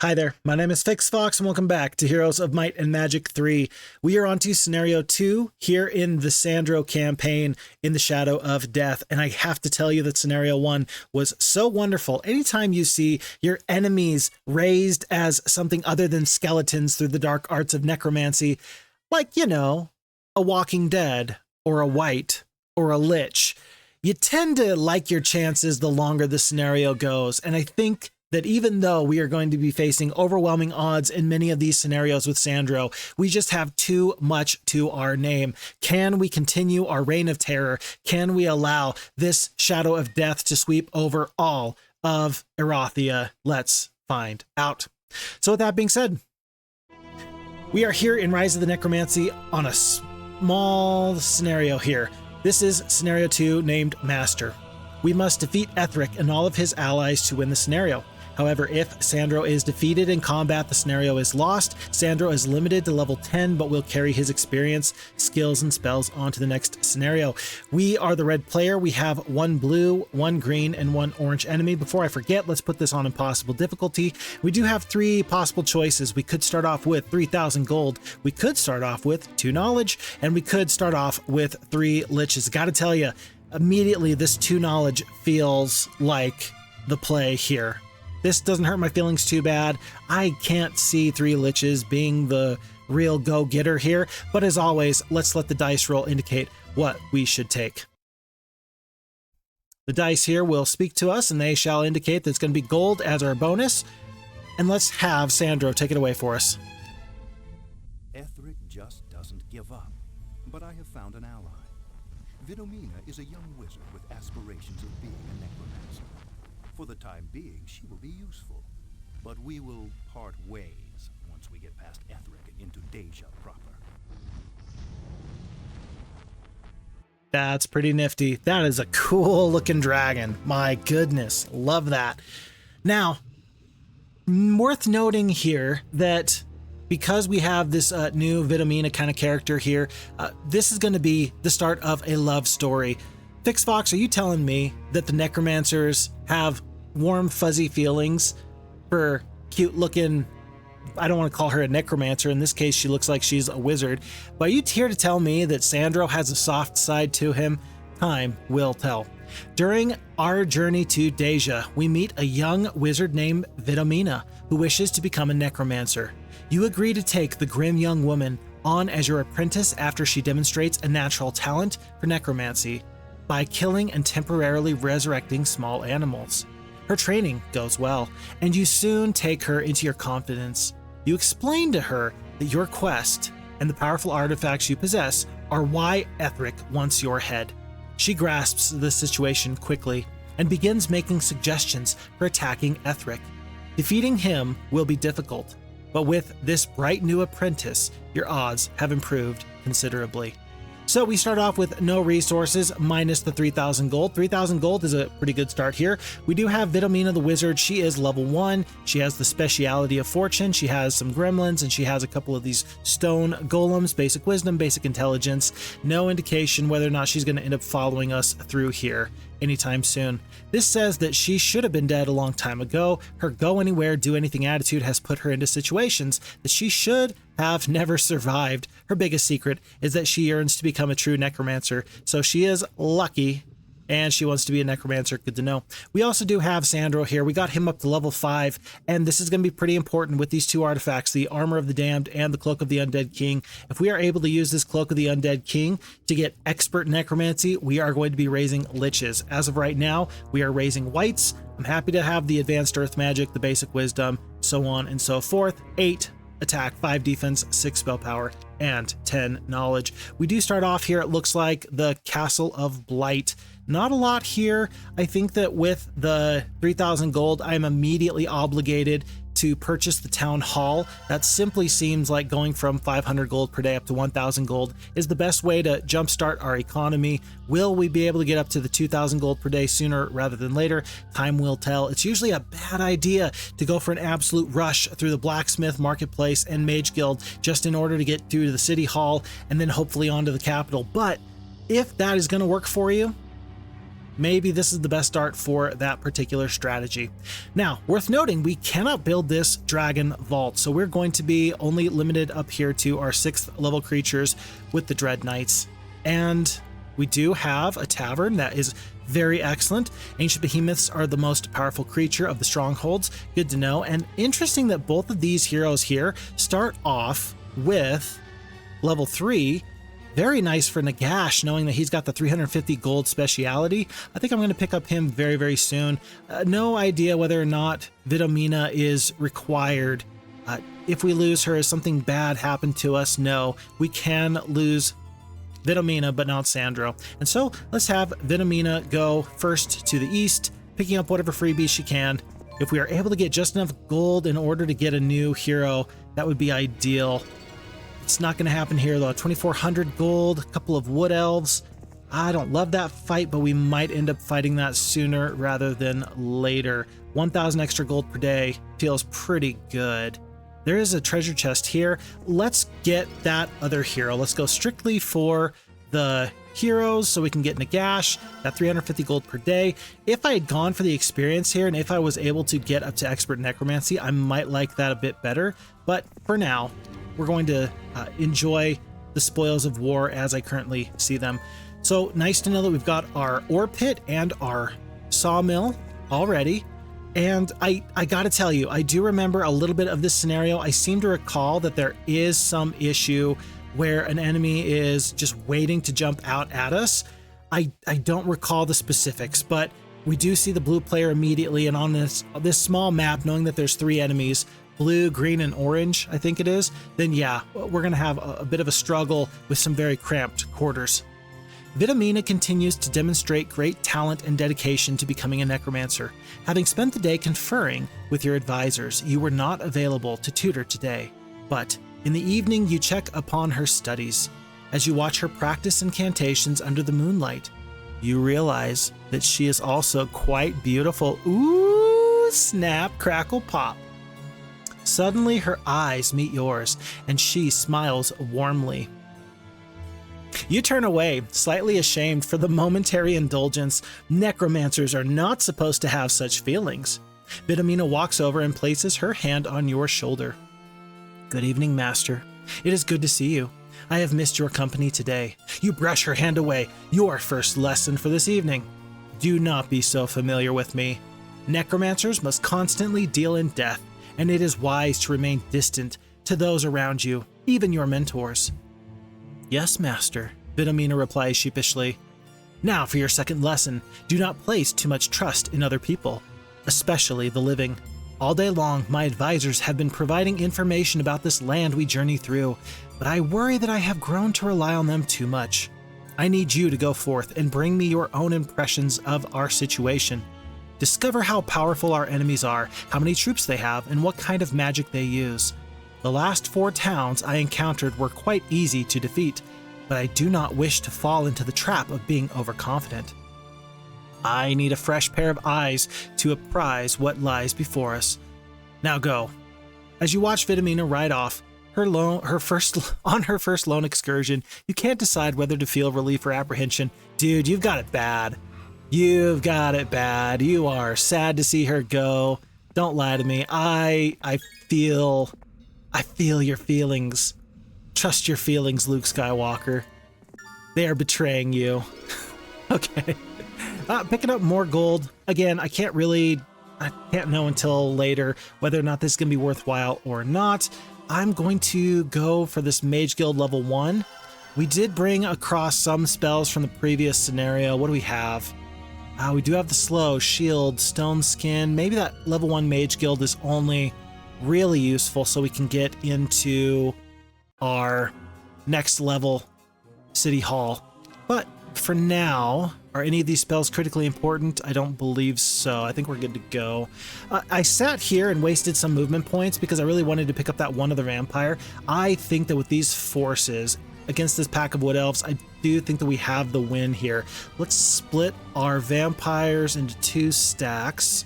Hi there, my name is Fix Fox and welcome back to Heroes of Might and Magic 3. We are on to Scenario 2 here in the Sandro campaign in the Shadow of Death, and I have to tell you that Scenario 1 was so wonderful. Anytime you see your enemies raised as something other than skeletons through the dark arts of necromancy, like, you know, a Walking Dead or a White or a Lich, you tend to like your chances the longer the scenario goes, and I think that even though we are going to be facing overwhelming odds in many of these scenarios with Sandro, we just have too much to our name. Can we continue our reign of terror? Can we allow this shadow of death to sweep over all of Erathia? Let's find out. So with that being said, we are here in Rise of the Necromancy on a small scenario here. This is Scenario 2 named Master. We must defeat Ethric and all of his allies to win the scenario. However, if Sandro is defeated in combat, the scenario is lost. Sandro is limited to level 10, but will carry his experience, skills, and spells onto the next scenario. We are the red player. We have one blue, one green, and one orange enemy. Before I forget, let's put this on impossible difficulty. We do have 3 possible choices. We could start off with 3,000 gold. We could start off with 2 knowledge, and we could start off with 3 liches. Gotta tell you, immediately this 2 knowledge feels like the play here. This doesn't hurt my feelings too bad. I can't see 3 liches being the real go-getter here, but as always, let's let the dice roll indicate what we should take. The dice here will speak to us, and they shall indicate that it's going to be gold as our bonus. And let's have Sandro take it away for us. Ethric just doesn't give up, but I have found an ally. Vidomina is a young wizard with aspirations of being a necromancer. For the time being, she will be useful, but we will part ways once we get past Ethric and into Deja proper. That's pretty nifty. That is a cool looking dragon. My goodness, love that. Now, worth noting here that because we have this new Vidomina kind of character here, this is going to be the start of a love story. Fix Fox, are you telling me that the Necromancers have warm, fuzzy feelings for cute looking, I don't want to call her a necromancer, in this case she looks like she's a wizard, but are you here to tell me that Sandro has a soft side to him? Time will tell. During our journey to Deja, we meet a young wizard named Vidomina who wishes to become a necromancer. You agree to take the grim young woman on as your apprentice after she demonstrates a natural talent for necromancy by killing and temporarily resurrecting small animals. Her training goes well, and you soon take her into your confidence. You explain to her that your quest and the powerful artifacts you possess are why Ethric wants your head. She grasps the situation quickly and begins making suggestions for attacking Ethric. Defeating him will be difficult, but with this bright new apprentice, your odds have improved considerably. So we start off with no resources, minus the 3,000 gold. 3,000 gold is a pretty good start here. We do have Vidomina the wizard. She is level 1. She has the speciality of fortune. She has some gremlins, and she has a couple of these stone golems, basic wisdom, basic intelligence. No indication whether or not she's going to end up following us through here anytime soon. This says that she should have been dead a long time ago. Her go anywhere, do anything attitude has put her into situations that she should have never survived. Her biggest secret is that she yearns to become a true necromancer, so she is lucky and she wants to be a necromancer. Good to know. We also do have Sandro here. We got him up to level 5, and this is going to be pretty important with these 2 artifacts, the Armor of the Damned and the Cloak of the Undead King. If we are able to use this Cloak of the Undead King to get expert necromancy, we are going to be raising liches. As of right now, we are raising whites. I'm happy to have the advanced earth magic, the basic wisdom, so on and so forth. 8 attack, 5 defense, 6 spell power, and 10 knowledge. We do start off here, it looks like, the Castle of Blight. Not a lot here. I think that with the 3,000 gold, I'm immediately obligated to purchase the town hall. That simply seems like going from 500 gold per day up to 1,000 gold is the best way to jumpstart our economy. Will we be able to get up to the 2,000 gold per day sooner rather than later? Time will tell. It's usually a bad idea to go for an absolute rush through the blacksmith, marketplace, and mage guild just in order to get through to the city hall and then hopefully onto the capital. But if that is going to work for you, maybe this is the best start for that particular strategy. Now, worth noting, we cannot build this dragon vault, so we're going to be only limited up here to our 6th level creatures with the Dread Knights. And we do have a tavern that is very excellent. Ancient behemoths are the most powerful creature of the strongholds. Good to know. And interesting that both of these heroes here start off with level 3. Very nice for Nagash, knowing that he's got the 350 gold speciality. I think I'm going to pick up him very, very soon. No idea whether or not Vidomina is required. If we lose her, has something bad happened to us? No, we can lose Vidomina, but not Sandro. And so let's have Vidomina go first to the east, picking up whatever freebies she can. If we are able to get just enough gold in order to get a new hero, that would be ideal. It's not going to happen here though. 2,400 gold, a couple of wood elves. I don't love that fight, but we might end up fighting that sooner rather than later. 1,000 extra gold per day feels pretty good. There is a treasure chest here. Let's get that other hero. Let's go strictly for the heroes so we can get Nagash, that 350 gold per day. If I had gone for the experience here and if I was able to get up to expert necromancy, I might like that a bit better. But for now, we're going to enjoy the spoils of war as I currently see them. So nice to know that we've got our ore pit and our sawmill already. And I gotta tell you, I do remember a little bit of this scenario. I seem to recall that there is some issue where an enemy is just waiting to jump out at us. I don't recall the specifics, but we do see the blue player immediately, and on this small map, knowing that there's 3 enemies, blue, green, and orange, I think it is, then yeah, we're gonna have a bit of a struggle with some very cramped quarters. Vidomina continues to demonstrate great talent and dedication to becoming a necromancer. Having spent the day conferring with your advisors, you were not available to tutor today, but in the evening you check upon her studies. As you watch her practice incantations under the moonlight, you realize that she is also quite beautiful. Ooh, snap, crackle, pop. Suddenly her eyes meet yours, and she smiles warmly. You turn away, slightly ashamed for the momentary indulgence. Necromancers are not supposed to have such feelings. Vidomina walks over and places her hand on your shoulder. Good evening, Master. It is good to see you. I have missed your company today. You brush her hand away. Your first lesson for this evening. Do not be so familiar with me. Necromancers must constantly deal in death, and it is wise to remain distant to those around you, even your mentors. Yes, Master, Vidomina replies sheepishly. Now for your second lesson. Do not place too much trust in other people, especially the living. All day long, my advisors have been providing information about this land we journey through, but I worry that I have grown to rely on them too much. I need you to go forth and bring me your own impressions of our situation. Discover how powerful our enemies are, how many troops they have, and what kind of magic they use. The last 4 towns I encountered were quite easy to defeat, but I do not wish to fall into the trap of being overconfident. I need a fresh pair of eyes to apprise what lies before us. Now go. As you watch Vidomina ride off, on her first lone excursion, you can't decide whether to feel relief or apprehension. Dude, you've got it bad. You've got it bad. You are sad to see her go. Don't lie to me. I feel your feelings. Trust your feelings, Luke Skywalker. They are betraying you. Okay. Picking up more gold. Again, I can't know until later whether or not this is going to be worthwhile or not. I'm going to go for this Mage Guild level 1. We did bring across some spells from the previous scenario. What do we have? We do have the slow, shield, stone skin. Maybe that level 1 Mage Guild is only really useful so we can get into our next level City Hall. But for now, are any of these spells critically important? I don't believe so. I think we're good to go. I sat here and wasted some movement points because I really wanted to pick up that one other vampire. I think that with these forces against this pack of wood elves, I do think that we have the win here. Let's split our vampires into 2 stacks.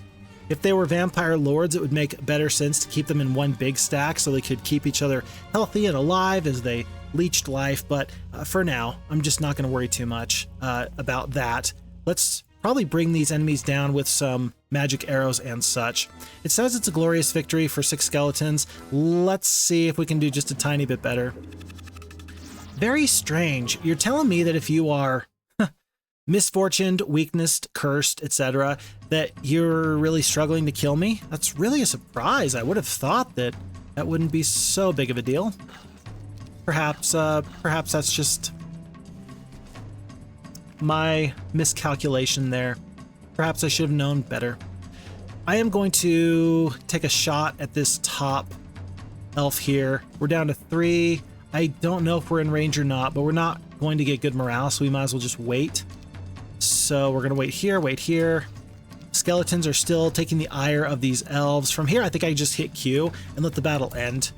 If they were vampire lords, it would make better sense to keep them in one big stack so they could keep each other healthy and alive as they leached life. But for now, I'm just not going to worry too much about that. Let's probably bring these enemies down with some magic arrows and such. It says it's a glorious victory for 6 skeletons. Let's see if we can do just a tiny bit better. Very strange. You're telling me that if you are misfortuned, weaknessed, cursed, etc., that you're really struggling to kill me? That's really a surprise. I would have thought that that wouldn't be so big of a deal. Perhaps that's just my miscalculation there. Perhaps I should have known better. I am going to take a shot at this top elf here. We're down to 3. I don't know if we're in range or not, but we're not going to get good morale, so we might as well just wait. So we're going to wait here. Skeletons are still taking the ire of these elves. From here, I think I just hit Q and let the battle end.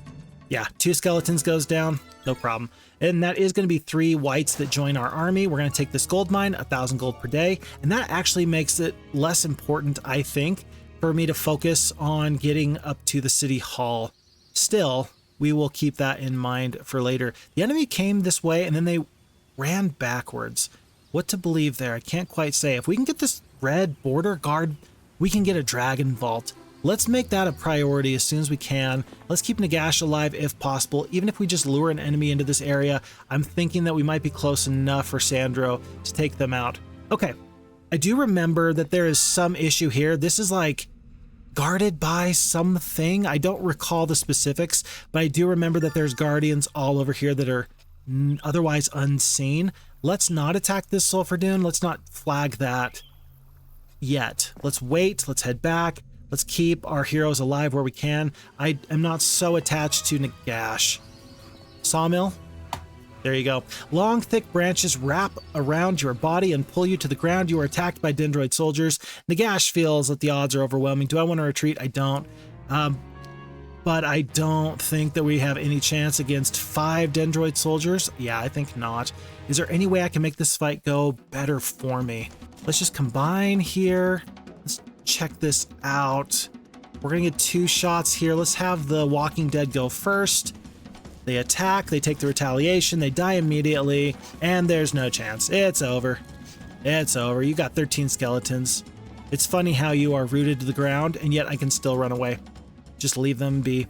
Yeah, 2 skeletons goes down, no problem. And that is going to be 3 whites that join our army. We're going to take this gold mine, 1,000 gold per day, and that actually makes it less important, I think, for me to focus on getting up to the city hall. Still, we will keep that in mind for later. The enemy came this way and then they ran backwards. What to believe there? I can't quite say. If we can get this red border guard, we can get a dragon vault. Let's make that a priority as soon as we can. Let's keep Nagash alive if possible. Even if we just lure an enemy into this area, I'm thinking that we might be close enough for Sandro to take them out. Okay, I do remember that there is some issue here. This is like guarded by something. I don't recall the specifics, but I do remember that there's guardians all over here that are otherwise unseen. Let's not attack this sulfur dune. Let's not flag that yet. Let's wait. Let's head back. Let's keep our heroes alive where we can. I am not so attached to Nagash. Sawmill. There you go. Long, thick branches wrap around your body and pull you to the ground. You are attacked by Dendroid soldiers. Nagash feels that the odds are overwhelming. Do I want to retreat? I don't. But I don't think that we have any chance against 5 Dendroid soldiers. Yeah, I think not. Is there any way I can make this fight go better for me? Let's just combine here. Let's check this out. We're gonna get 2 shots here. Let's have the Walking Dead go first. They attack, they take the retaliation, they die immediately, and there's no chance. It's over. It's over. You got 13 skeletons. It's funny how you are rooted to the ground, and yet I can still run away. Just leave them be.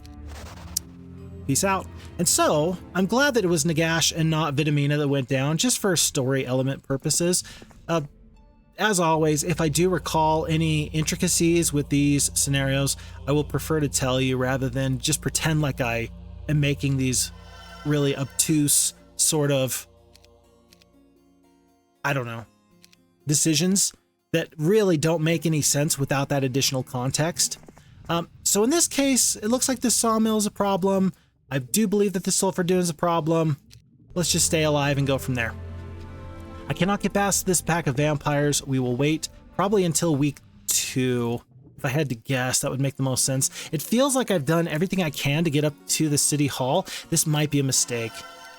Peace out. And so, I'm glad that it was Nagash and not Vitamina that went down, just for story element purposes. As always, if I do recall any intricacies with these scenarios, I will prefer to tell you rather than just pretend like I am making these really obtuse sort of, I don't know, decisions that really don't make any sense without that additional context. So in this case, it looks like this sawmill is a problem. I do believe that the sulfur dune is a problem. Let's just stay alive and go from there. I cannot get past this pack of vampires. We will wait probably until week 2. If I had to guess, that would make the most sense. It feels like I've done everything I can to get up to the city hall. This might be a mistake.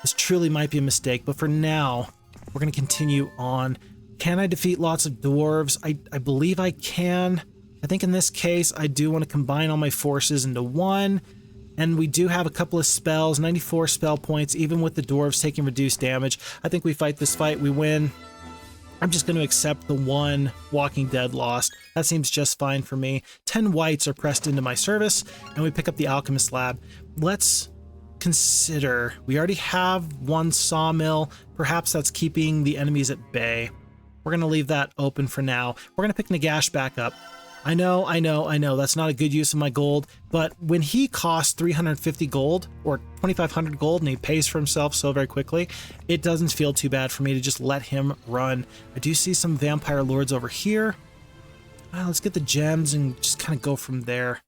This truly might be a mistake, but for now, we're going to continue on. Can I defeat lots of dwarves? I believe I can. I think in this case, I do want to combine all my forces into one. And we do have a couple of spells, 94 spell points, even with the dwarves taking reduced damage. I think we fight this fight, we win. I'm just going to accept the 1 Walking Dead lost. That seems just fine for me. 10 whites are pressed into my service, and we pick up the Alchemist Lab. Let's consider, we already have 1 sawmill. Perhaps that's keeping the enemies at bay. We're going to leave that open for now. We're going to pick Nagash back up. I know, that's not a good use of my gold, but when he costs 350 gold or 2,500 gold and he pays for himself so very quickly, it doesn't feel too bad for me to just let him run. I do see some vampire lords over here. Let's get the gems and just kind of go from there.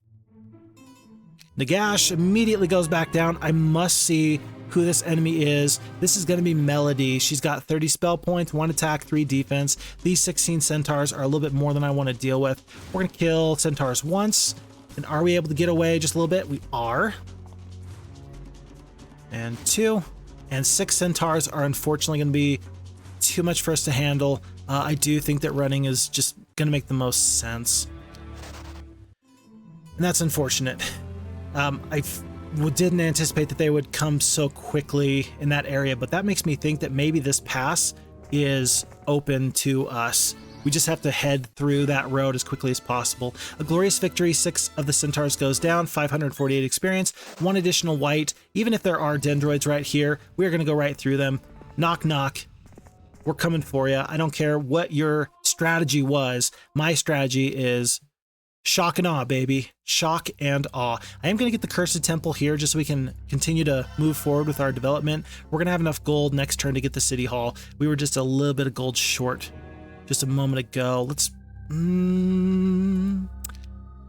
Nagash immediately goes back down. I must see who this enemy is. This is going to be Melody. She's got 30 spell points, 1 attack, 3 defense. These 16 centaurs are a little bit more than I want to deal with. We're going to kill centaurs once. And are we able to get away just a little bit? We are. And 2. And 6 centaurs are unfortunately going to be too much for us to handle. I do think that running is just going to make the most sense. And that's unfortunate. I didn't anticipate that they would come so quickly in that area, but that makes me think that maybe this pass is open to us. We just have to head through that road as quickly as possible. A glorious victory, 6 of the centaurs goes down, 548 experience, 1 additional white. Even if there are dendroids right here, we're going to go right through them. Knock, knock. We're coming for you. I don't care what your strategy was. My strategy is shock and awe, baby. Shock and awe. I am going to get the Cursed Temple here just so we can continue to move forward with our development. We're going to have enough gold next turn to get the City Hall. We were just a little bit of gold short just a moment ago. Let's...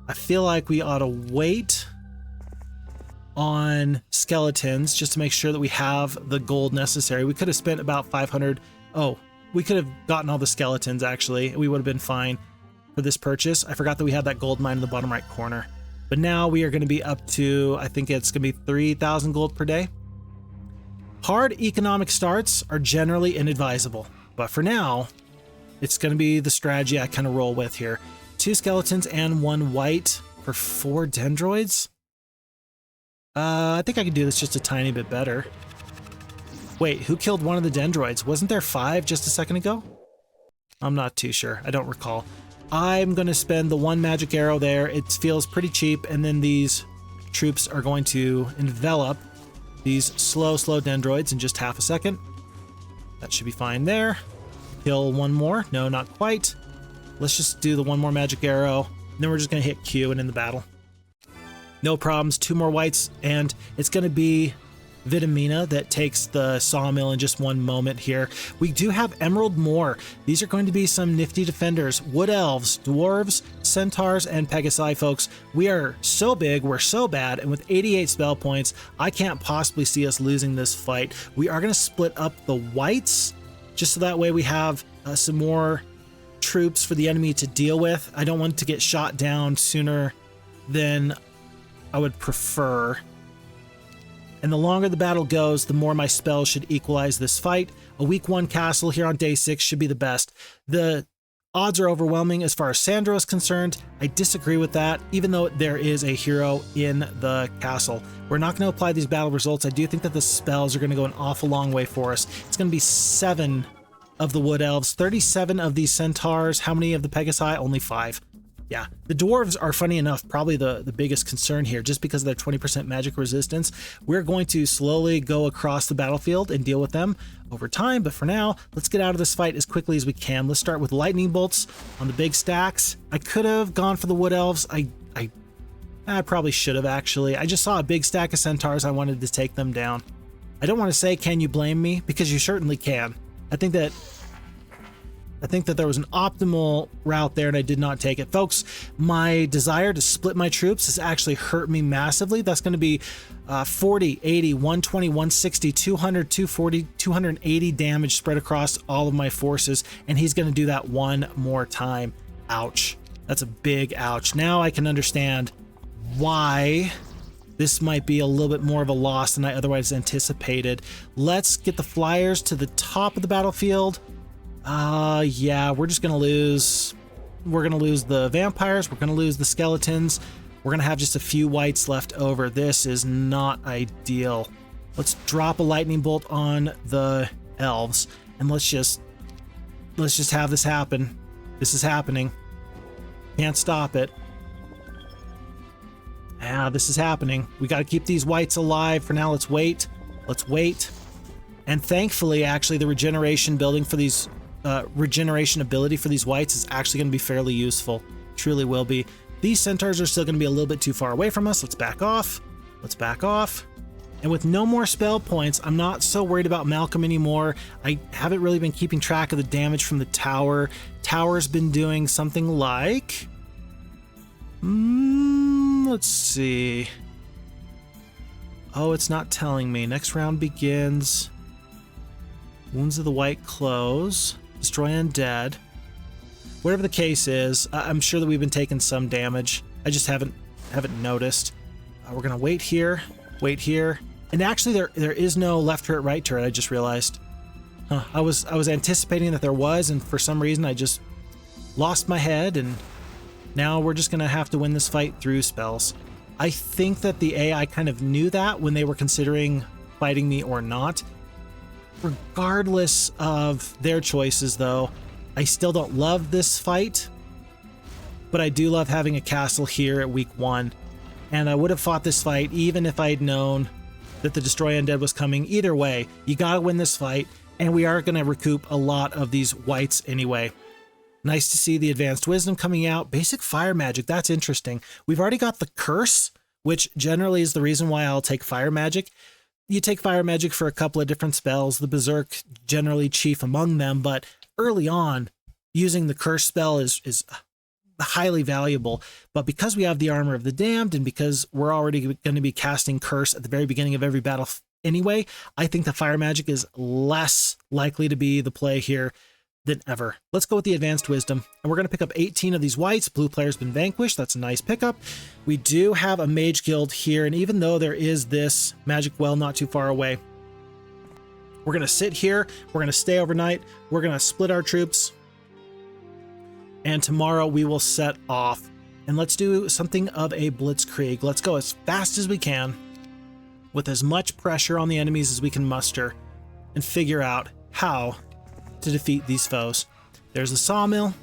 I feel like we ought to wait on skeletons just to make sure that we have the gold necessary. We could have spent about 500... Oh, we could have gotten all the skeletons, actually. We would have been fine for this purchase. I forgot that we had that gold mine in the bottom right corner. But now we are going to be up to, I think it's going to be 3,000 gold per day. Hard economic starts are generally inadvisable. But for now, it's going to be the strategy I kind of roll with here. 2 skeletons and 1 white for 4 dendroids. I think I can do this just a tiny bit better. Wait, who killed one of the dendroids? Wasn't there 5 just a second ago? I'm not too sure. I don't recall. I'm going to spend the 1 magic arrow there. It feels pretty cheap. And then these troops are going to envelop these slow dendroids in just half a second. That should be fine there. Kill 1 more. No, not quite. Let's just do the 1 more magic arrow. And then we're just going to hit Q and end the battle. No problems. 2 more whites. And it's going to be Vitamina that takes the sawmill in just 1 moment here. We do have Emerald Moor. These are going to be some nifty defenders. Wood Elves, Dwarves, Centaurs, and Pegasi, folks. We are so big, we're so bad, and with 88 spell points, I can't possibly see us losing this fight. We are going to split up the whites just so that way we have some more troops for the enemy to deal with. I don't want to get shot down sooner than I would prefer. And the longer the battle goes, the more my spells should equalize this fight. A week 1 castle here on day 6 should be the best. The odds are overwhelming as far as Sandro is concerned. I disagree with that, even though there is a hero in the castle. We're not going to apply these battle results. I do think that the spells are going to go an awful long way for us. It's going to be 7 of the Wood Elves, 37 of these Centaurs. How many of the Pegasi? Only 5. Yeah, the dwarves are, funny enough, probably the biggest concern here, just because of their 20% magic resistance. We're going to slowly go across the battlefield and deal with them over time, but for now, let's get out of this fight as quickly as we can. Let's start with lightning bolts on the big stacks. I could have gone for the wood elves. I probably should have, actually. I just saw a big stack of centaurs. I wanted to take them down. I don't want to say, can you blame me? Because you certainly can. I think that there was an optimal route there and I did not take it. Folks, my desire to split my troops has actually hurt me massively. That's going to be 40, 80, 120, 160, 200, 240, 280 damage spread across all of my forces. And he's going to do that 1 more time. Ouch. That's a big ouch. Now I can understand why this might be a little bit more of a loss than I otherwise anticipated. Let's get the flyers to the top of the battlefield. Yeah, we're just gonna lose. We're gonna lose the vampires. We're gonna lose the skeletons. We're gonna have just a few whites left over. This is not ideal. Let's drop a lightning bolt on the elves and let's just have this happen. This is happening. Can't stop it. Yeah, this is happening. We got to keep these whites alive for now. Let's wait. Let's wait. And thankfully, actually, the regeneration building for these regeneration ability for these whites is actually going to be fairly useful. Truly will be. These centaurs are still going to be a little bit too far away from us. Let's back off. Let's back off. And with no more spell points, I'm not so worried about Malcolm anymore. I haven't really been keeping track of the damage from the tower. Tower's been doing something like... let's see. Oh, it's not telling me. Next round begins. Wounds of the White close. Destroy undead. Whatever the case is, I'm sure that we've been taking some damage. I just haven't noticed. We're gonna wait here. Wait here. And actually, there is no left turret, right turret. I just realized. I was anticipating that there was, and for some reason, I just lost my head. And now we're just gonna have to win this fight through spells. I think that the AI kind of knew that when they were considering fighting me or not. Regardless of their choices, though, I still don't love this fight, but I do love having a castle here at week 1. And I would have fought this fight even if I had known that the Destroy Undead was coming. Either way, you gotta win this fight, and we are gonna recoup a lot of these whites anyway. Nice to see the Advanced Wisdom coming out. Basic Fire Magic, that's interesting. We've already got the Curse, which generally is the reason why I'll take Fire Magic. You take Fire Magic for a couple of different spells, the Berserk generally chief among them, but early on, using the Curse spell is highly valuable. But because we have the Armor of the Damned, and because we're already going to be casting Curse at the very beginning of every battle anyway, I think the Fire Magic is less likely to be the play here than ever. Let's go with the Advanced Wisdom, and we're going to pick up 18 of these whites. Blue player's been vanquished. That's a nice pickup. We do have a Mage Guild here, and even though there is this Magic Well not too far away, we're going to sit here. We're going to stay overnight. We're going to split our troops, and tomorrow we will set off. And let's do something of a blitzkrieg. Let's go as fast as we can with as much pressure on the enemies as we can muster and figure out how to defeat these foes. There's the sawmill.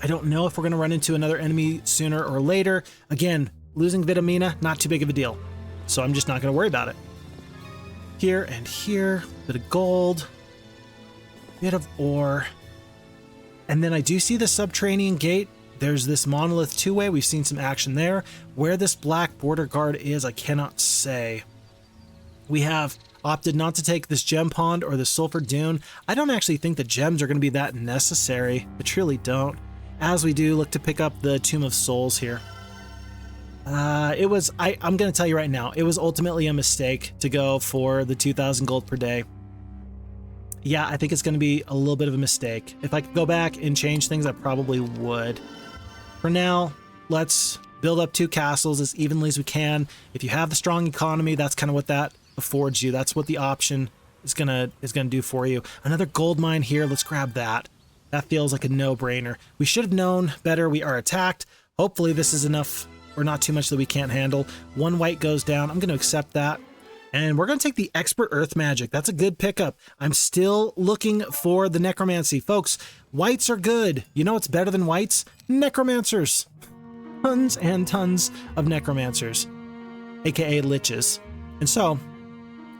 I don't know if we're going to run into another enemy sooner or later. Again, losing Vitamina, not too big of a deal, so I'm just not going to worry about it. Here and here, bit of gold, bit of ore, and then I do see the subterranean gate. There's this monolith two-way. We've seen some action there. Where this black border guard is, I cannot say. We have opted not to take this gem pond or the sulfur dune. I don't actually think the gems are going to be that necessary. I truly don't. As we do look to pick up the Tomb of Souls here. I'm going to tell you right now, it was ultimately a mistake to go for the 2,000 gold per day. Yeah, I think it's going to be a little bit of a mistake. If I could go back and change things, I probably would. For now, let's build up 2 castles as evenly as we can. If you have the strong economy, that's kind of what that affords you. That's what the option is gonna do for you. Another gold mine here. Let's grab that. That feels like a no-brainer. We should have known better. We are attacked. Hopefully this is enough or not too much that we can't handle. 1 white goes down. I'm going to accept that. And we're going to take the Expert Earth Magic. That's a good pickup. I'm still looking for the Necromancy. Folks, whites are good. You know what's better than whites? Necromancers. Tons and tons of Necromancers, aka Liches. And so,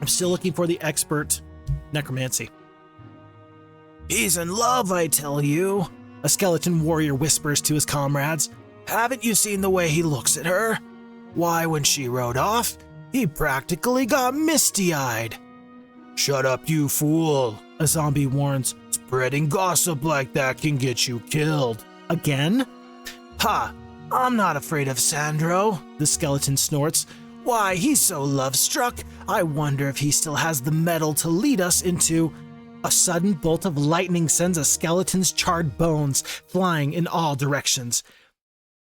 I'm still looking for the Expert Necromancy. He's in love, I tell you, a skeleton warrior whispers to his comrades. Haven't you seen the way he looks at her? Why, when she rode off, he practically got misty-eyed. Shut up, you fool, a zombie warns. Spreading gossip like that can get you killed. Again? Ha! I'm not afraid of Sandro, the skeleton snorts. Why, he's so love-struck, I wonder if he still has the mettle to lead us into... A sudden bolt of lightning sends a skeleton's charred bones flying in all directions.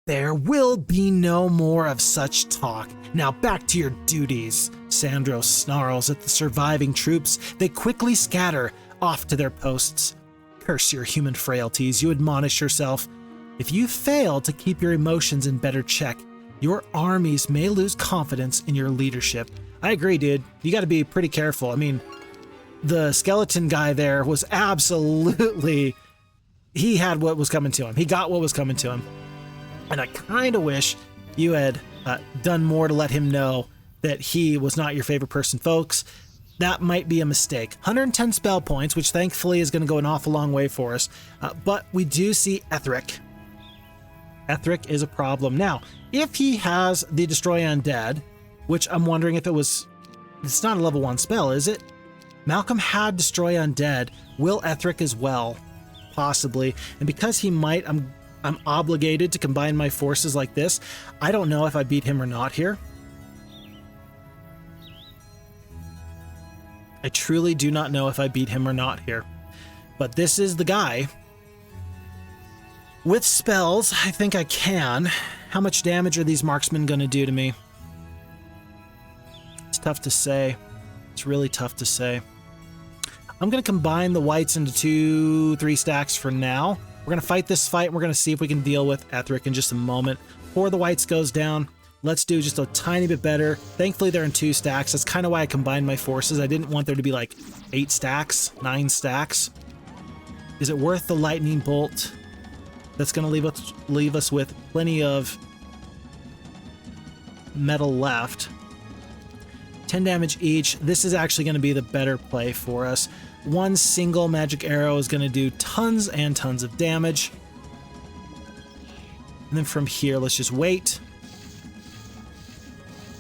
There will be no more of such talk. Now back to your duties. Sandro snarls at the surviving troops. They quickly scatter off to their posts. Curse your human frailties, you admonish yourself. If you fail to keep your emotions in better check, your armies may lose confidence in your leadership. I agree, dude. You got to be pretty careful. I mean, the skeleton guy there was absolutely... He had what was coming to him. He got what was coming to him. And I kind of wish you had done more to let him know that he was not your favorite person, folks. That might be a mistake. 110 spell points, which thankfully is going to go an awful long way for us. But we do see Ethric. Ethric is a problem. Now, if he has the Destroy Undead, which I'm wondering if it was... It's not a level 1 spell, is it? Malcolm had Destroy Undead. Will Ethric as well? Possibly. And because he might, I'm obligated to combine my forces like this. I don't know if I beat him or not here. I truly do not know if I beat him or not here. But this is the guy. With spells, I think I can. How much damage are these marksmen going to do to me? It's tough to say. It's really tough to say. I'm going to combine the whites into 2-3 stacks for now. We're going to fight this fight, and we're going to see if we can deal with Ethric in just a moment. Before the whites goes down, let's do just a tiny bit better. Thankfully, they're in 2 stacks. That's kind of why I combined my forces. I didn't want there to be like 8 stacks, 9 stacks. Is it worth the lightning bolt? That's going to leave us with plenty of metal left. 10 damage each. This is actually going to be the better play for us. One single magic arrow is going to do tons and tons of damage. And then from here, let's just wait.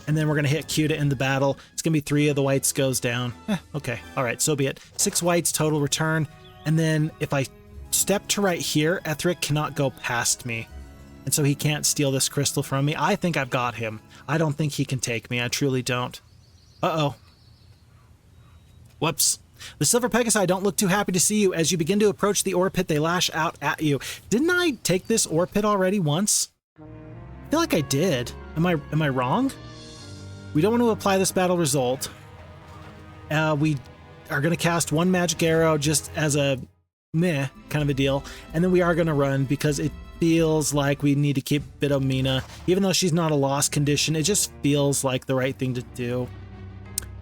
And then we're going to hit Q to end the battle. It's going to be 3 of the whites goes down. Okay. All right. So be it. 6 whites total return. And then if I step to right here, Ethric cannot go past me. And so he can't steal this crystal from me. I think I've got him. I don't think he can take me. I truly don't. Uh-oh. Whoops. The Silver Pegasi don't look too happy to see you. As you begin to approach the ore pit, they lash out at you. Didn't I take this ore pit already once? I feel like I did. Am I wrong? We don't want to apply this battle result. We are going to cast 1 magic arrow just as a meh kind of a deal. And then we are going to run because it feels like we need to keep Vidomina. Even though she's not a lost condition, it just feels like the right thing to do.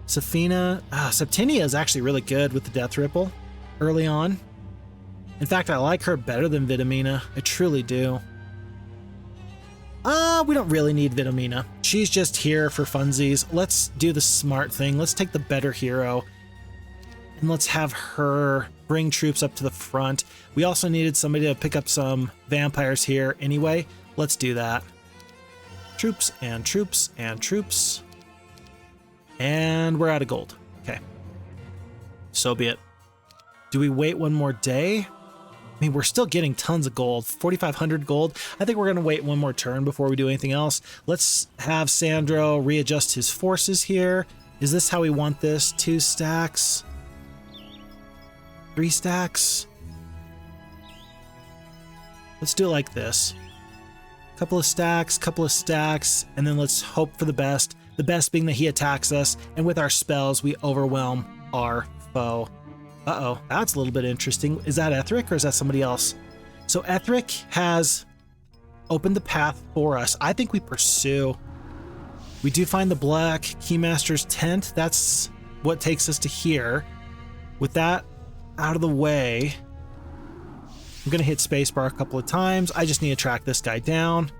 Septinia is actually really good with the Death Ripple early on. In fact, I like her better than Vidomina. I truly do. We don't really need Vidomina. She's just here for funsies. Let's do the smart thing. Let's take the better hero. And let's have her bring troops up to the front. We also needed somebody to pick up some vampires here anyway. Let's do that. Troops and troops and troops. And we're out of gold. Okay. So be it. Do we wait one more day? I mean, we're still getting tons of gold, 4,500 gold. I think we're going to wait one more turn before we do anything else. Let's have Sandro readjust his forces here. Is this how we want this? 2 stacks? 3 stacks? Let's do it like this. Couple of stacks, and then let's hope for the best. The best being that he attacks us, and with our spells, we overwhelm our foe. Uh-oh, that's a little bit interesting. Is that Ethric or is that somebody else? So Ethric has opened the path for us. I think we pursue. We do find the Black Keymaster's tent. That's what takes us to here. With that out of the way, I'm going to hit spacebar a couple of times. I just need to track this guy down.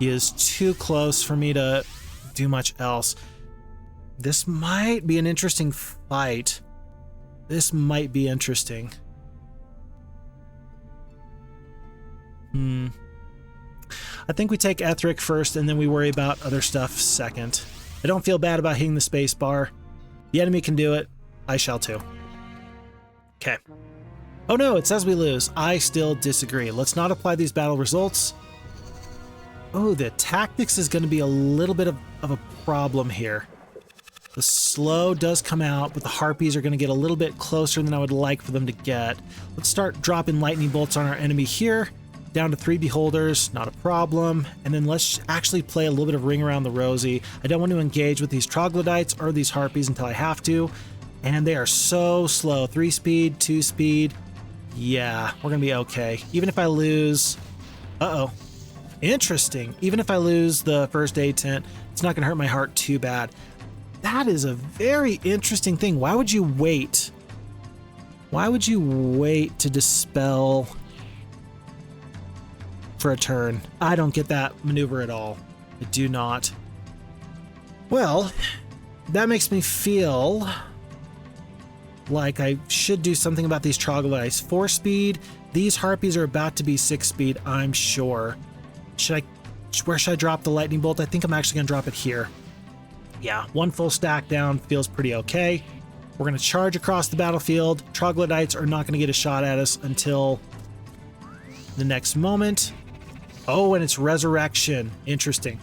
He is too close for me to do much else. This might be an interesting fight. This might be interesting. I think we take Ethric first and then we worry about other stuff second. I don't feel bad about hitting the space bar. The enemy can do it. I shall too. Okay. Oh no, it says we lose. I still disagree. Let's not apply these battle results. Oh, the tactics is going to be a little bit of a problem here. The slow does come out, but the harpies are going to get a little bit closer than I would like for them to get. Let's start dropping lightning bolts on our enemy here. Down to 3 beholders, not a problem. And then let's actually play a little bit of Ring Around the Rosie. I don't want to engage with these troglodytes or these harpies until I have to. And they are so slow. 3 speed, 2 speed. Yeah, we're going to be okay. Even if I lose... Uh-oh. Interesting. Even if I lose the first aid tent, it's not going to hurt my heart too bad. That is a very interesting thing. Why would you wait? Why would you wait to dispel for a turn? I don't get that maneuver at all. I do not. Well, that makes me feel like I should do something about these troglodytes. 4 speed. These harpies are about to be 6 speed, I'm sure. Where should I drop the lightning bolt? I think I'm actually going to drop it here. Yeah, 1 full stack down feels pretty okay. We're going to charge across the battlefield. Troglodytes are not going to get a shot at us until the next moment. Oh, and it's resurrection. Interesting.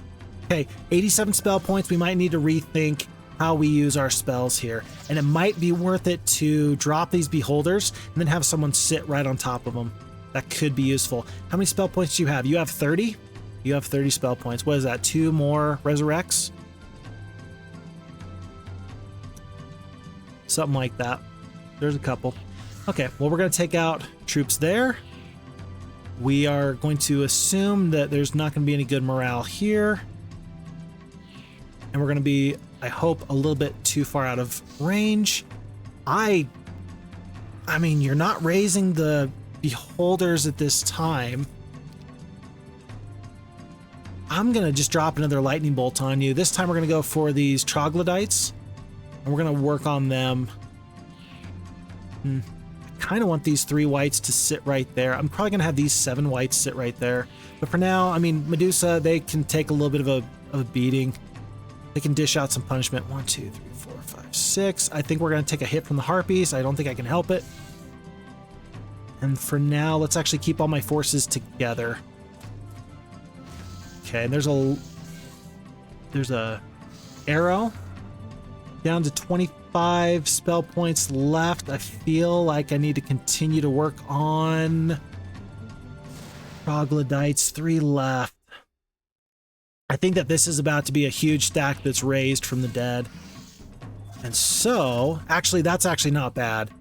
Okay, 87 spell points. We might need to rethink how we use our spells here. And it might be worth it to drop these beholders and then have someone sit right on top of them. That could be useful. How many spell points do you have? You have 30? You have 30 spell points. What is that? 2 more resurrects? Something like that. There's a couple. Okay, well, we're going to take out troops there. We are going to assume that there's not going to be any good morale here. And we're going to be, I hope, a little bit too far out of range. I I mean, you're not raising the beholders at this time. I'm going to just drop another lightning bolt on you. This time we're going to go for these troglodytes, and we're going to work on them. I kind of want these 3 whites to sit right there. I'm probably going to have these 7 whites sit right there. But for now, I mean, Medusa, they can take a little bit of a beating. They can dish out some punishment. 1, 2, 3, 4, 5, 6. I think we're going to take a hit from the harpies. I don't think I can help it. And for now, let's actually keep all my forces together. Okay, and there's a arrow down to 25 spell points left. I feel like I need to continue to work on troglodytes. 3 left. I think that this is about to be a huge stack that's raised from the dead. And so, actually, that's actually not bad.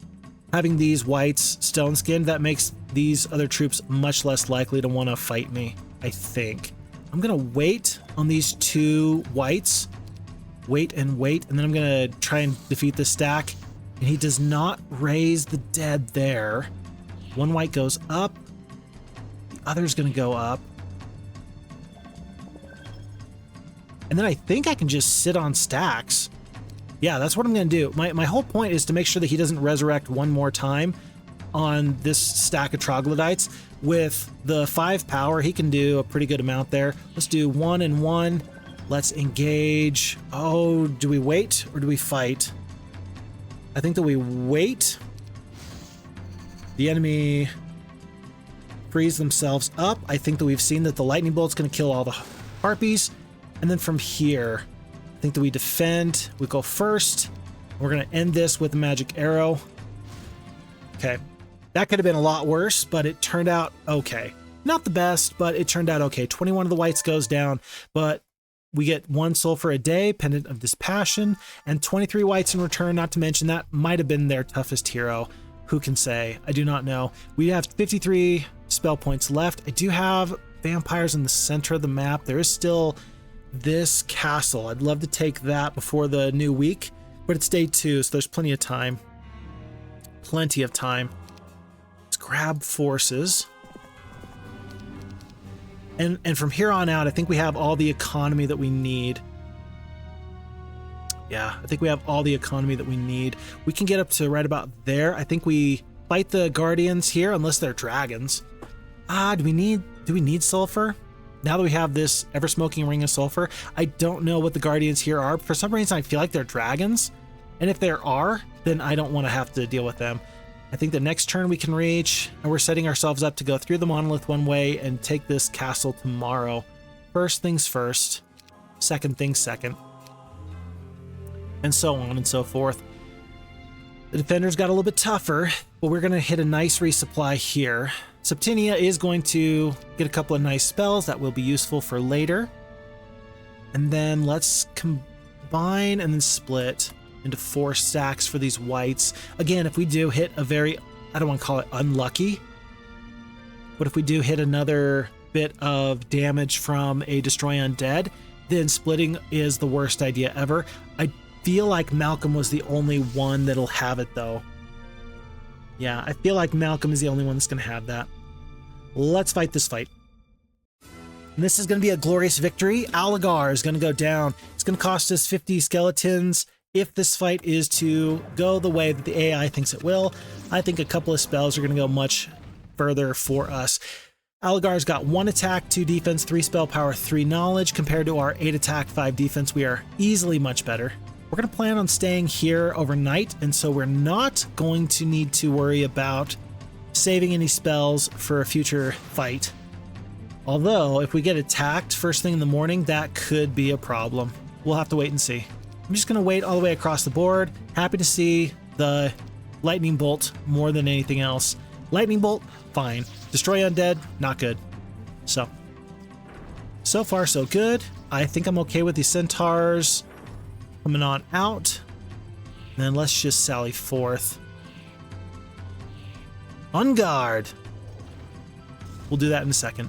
Having these whites stone skinned, that makes these other troops much less likely to want to fight me, I think. I'm going to wait on these 2 whites. Wait, and then I'm going to try and defeat this stack. And he does not raise the dead there. 1 white goes up. The other's going to go up. And then I think I can just sit on stacks. Yeah, that's what I'm going to do. My whole point is to make sure that he doesn't resurrect one more time on this stack of troglodytes. With the 5 power, he can do a pretty good amount there. Let's do 1 and 1. Let's engage. Oh, do we wait or do we fight? I think that we wait. The enemy frees themselves up. I think that we've seen that the lightning bolt's going to kill all the harpies. And then from here, I think that we defend. We go first. We're going to end this with a magic arrow. Okay. That could have been a lot worse, but it turned out okay. Not the best, but it turned out okay. 21 of the whites goes down, but we get 1 sulfur a day, Pendant of Dispassion, and 23 whites in return, not to mention that might have been their toughest hero. Who can say? I do not know. We have 53 spell points left. I do have vampires in the center of the map. There is still this castle. I'd love to take that before the new week, but it's day 2, so there's plenty of time. Plenty of time. Let's grab forces. And from here on out, I think we have all the economy that we need. Yeah, I think we have all the economy that we need. We can get up to right about there. I think we fight the guardians here, unless they're dragons. Do we need sulfur? Now that we have this ever-smoking ring of sulfur, I don't know what the guardians here are. For some reason, I feel like they're dragons. And if there are, then I don't want to have to deal with them. I think the next turn we can reach, and we're setting ourselves up to go through the monolith one way and take this castle tomorrow. First things first, second things second, and so on and so forth. The defenders got a little bit tougher, but we're going to hit a nice resupply here. Septinia is going to get a couple of nice spells that will be useful for later. And then let's combine and then split into 4 stacks for these whites. Again, if we do hit a very, I don't want to call it unlucky, but if we do hit another bit of damage from a Destroy Undead, then splitting is the worst idea ever. I feel like Malcolm was the only one that'll have it though. Yeah, I feel like Malcolm is the only one that's going to have that. Let's fight this fight. And this is going to be a glorious victory. Alagar is going to go down. It's going to cost us 50 skeletons. If this fight is to go the way that the AI thinks it will, I think a couple of spells are going to go much further for us. Alagar's got 1 attack, 2 defense, 3 spell power, 3 knowledge. Compared to our 8 attack, 5 defense, we are easily much better. We're going to plan on staying here overnight, and so we're not going to need to worry about saving any spells for a future fight. Although, if we get attacked first thing in the morning, that could be a problem. We'll have to wait and see. I'm just going to wait all the way across the board. Happy to see the lightning bolt more than anything else. Lightning bolt, fine. Destroy undead, not good. So far so good. I think I'm okay with the centaurs coming on out. And then let's just sally forth. On guard. We'll do that in a second.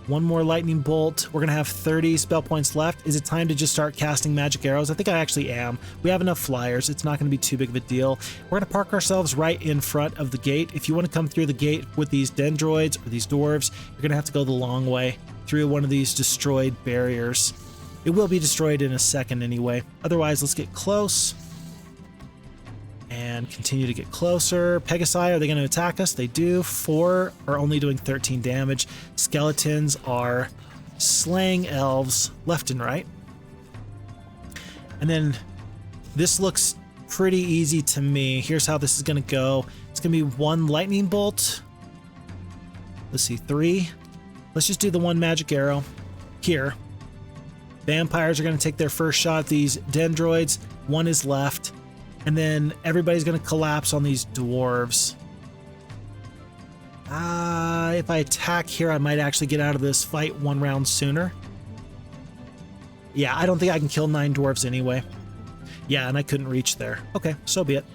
One more lightning bolt. We're going to have 30 spell points left. Is it time to just start casting magic arrows? I think I actually am. We have enough flyers. It's not going to be too big of a deal. We're going to park ourselves right in front of the gate. If you want to come through the gate with these dendroids or these dwarves, you're going to have to go the long way through one of these destroyed barriers. It will be destroyed in a second anyway. Otherwise, let's get close and continue to get closer. Pegasi, are they going to attack us? They do. 4 are only doing 13 damage. Skeletons are slaying elves left and right. And then this looks pretty easy to me. Here's how this is going to go. It's going to be 1 lightning bolt. Let's see, 3. Let's just do the 1 magic arrow here. Vampires are going to take their first shot at these dendroids. 1 is left. And then everybody's going to collapse on these dwarves. If I attack here, I might actually get out of this fight 1 round sooner. Yeah, I don't think I can kill 9 dwarves anyway. Yeah, and I couldn't reach there. Okay, so be it.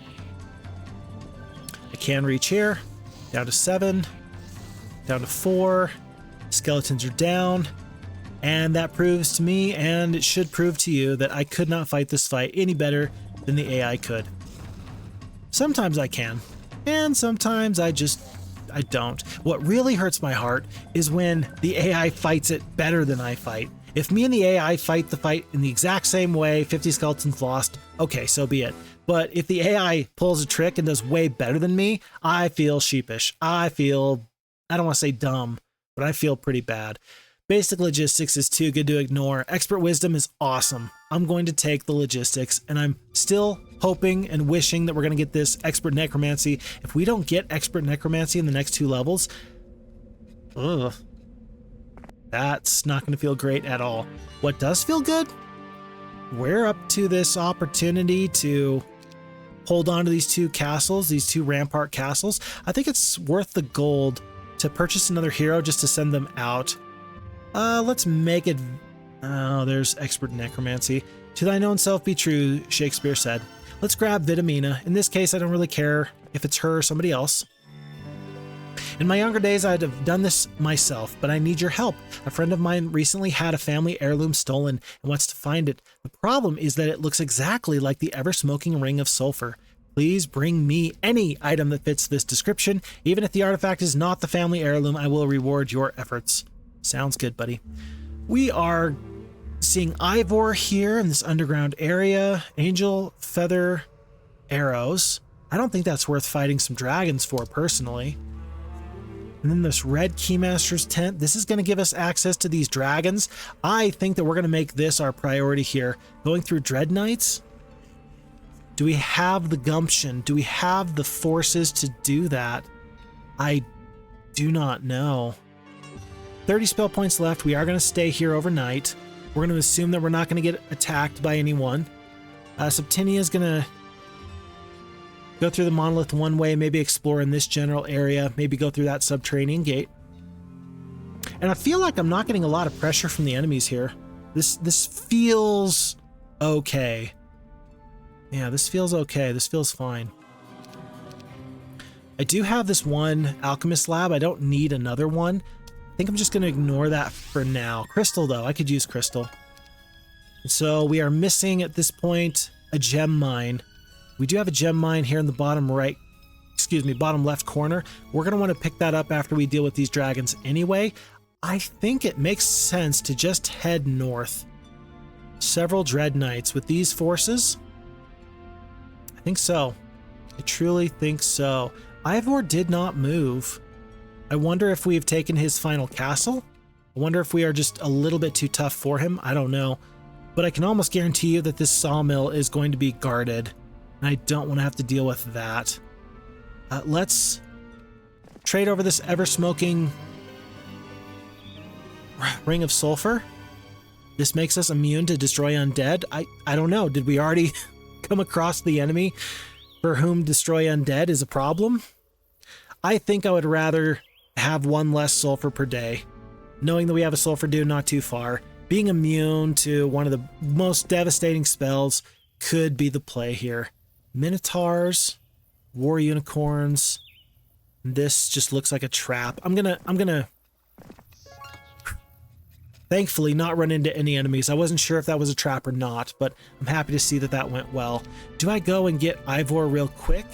I can reach here. Down to 7. Down to 4. Skeletons are down. And that proves to me, and it should prove to you, that I could not fight this fight any better than the AI could. Sometimes I can, and sometimes I don't. What really hurts my heart is when the AI fights it better than I fight. If me and the AI fight the fight in the exact same way, 50 skeletons lost, okay, so be it. But if the AI pulls a trick and does way better than me, I feel sheepish. I don't want to say dumb, but I feel pretty bad. Basic logistics is too good to ignore. Expert wisdom is awesome. I'm going to take the logistics, and I'm still hoping and wishing that we're going to get this expert necromancy. If we don't get expert necromancy in the next 2 levels, that's not going to feel great at all. What does feel good? We're up to this opportunity to hold on to these 2 castles, these 2 Rampart castles. I think it's worth the gold to purchase another hero just to send them out. Let's make it... Oh, there's expert necromancy. To thine own self be true, Shakespeare said. Let's grab Vitamina. In this case, I don't really care if it's her or somebody else. In my younger days, I'd have done this myself, but I need your help. A friend of mine recently had a family heirloom stolen and wants to find it. The problem is that it looks exactly like the ever-smoking ring of sulfur. Please bring me any item that fits this description. Even if the artifact is not the family heirloom, I will reward your efforts. Sounds good, buddy. We are seeing Ivor here in this underground area. Angel feather arrows. I don't think that's worth fighting some dragons for, personally. And then this red Keymaster's tent. This is going to give us access to these dragons. I think that we're going to make this our priority here. Going through Dread Knights. Do we have the gumption? Do we have the forces to do that? I do not know. 30 spell points left. We are going to stay here overnight. We're going to assume that we're not going to get attacked by anyone. Septinia is going to go through the monolith one way, maybe explore in this general area, maybe go through that subterranean gate. And I feel like I'm not getting a lot of pressure from the enemies here. This feels okay. Yeah, this feels okay. This feels fine. I do have this one alchemist lab. I don't need another one. I think I'm just going to ignore that for now. Crystal, though. I could use crystal. And so we are missing, at this point, a gem mine. We do have a gem mine here in the bottom right, bottom left corner. We're going to want to pick that up after we deal with these dragons anyway. I think it makes sense to just head north. Several Dread Knights with these forces. I think so. I truly think so. Ivor did not move. I wonder if we've taken his final castle. I wonder if we are just a little bit too tough for him. I don't know. But I can almost guarantee you that this sawmill is going to be guarded. And I don't want to have to deal with that. Let's trade over this ever-smoking ring of sulfur. This makes us immune to destroy undead. I don't know. Did we already come across the enemy for whom destroy undead is a problem? I think I would rather have 1 less sulfur per day. Knowing that we have a sulfur dune not too far, being immune to one of the most devastating spells could be the play here. Minotaurs, war unicorns. This just looks like a trap. I'm gonna thankfully not run into any enemies. I wasn't sure if that was a trap or not, but I'm happy to see that that went well. Do I go and get Ivor real quick?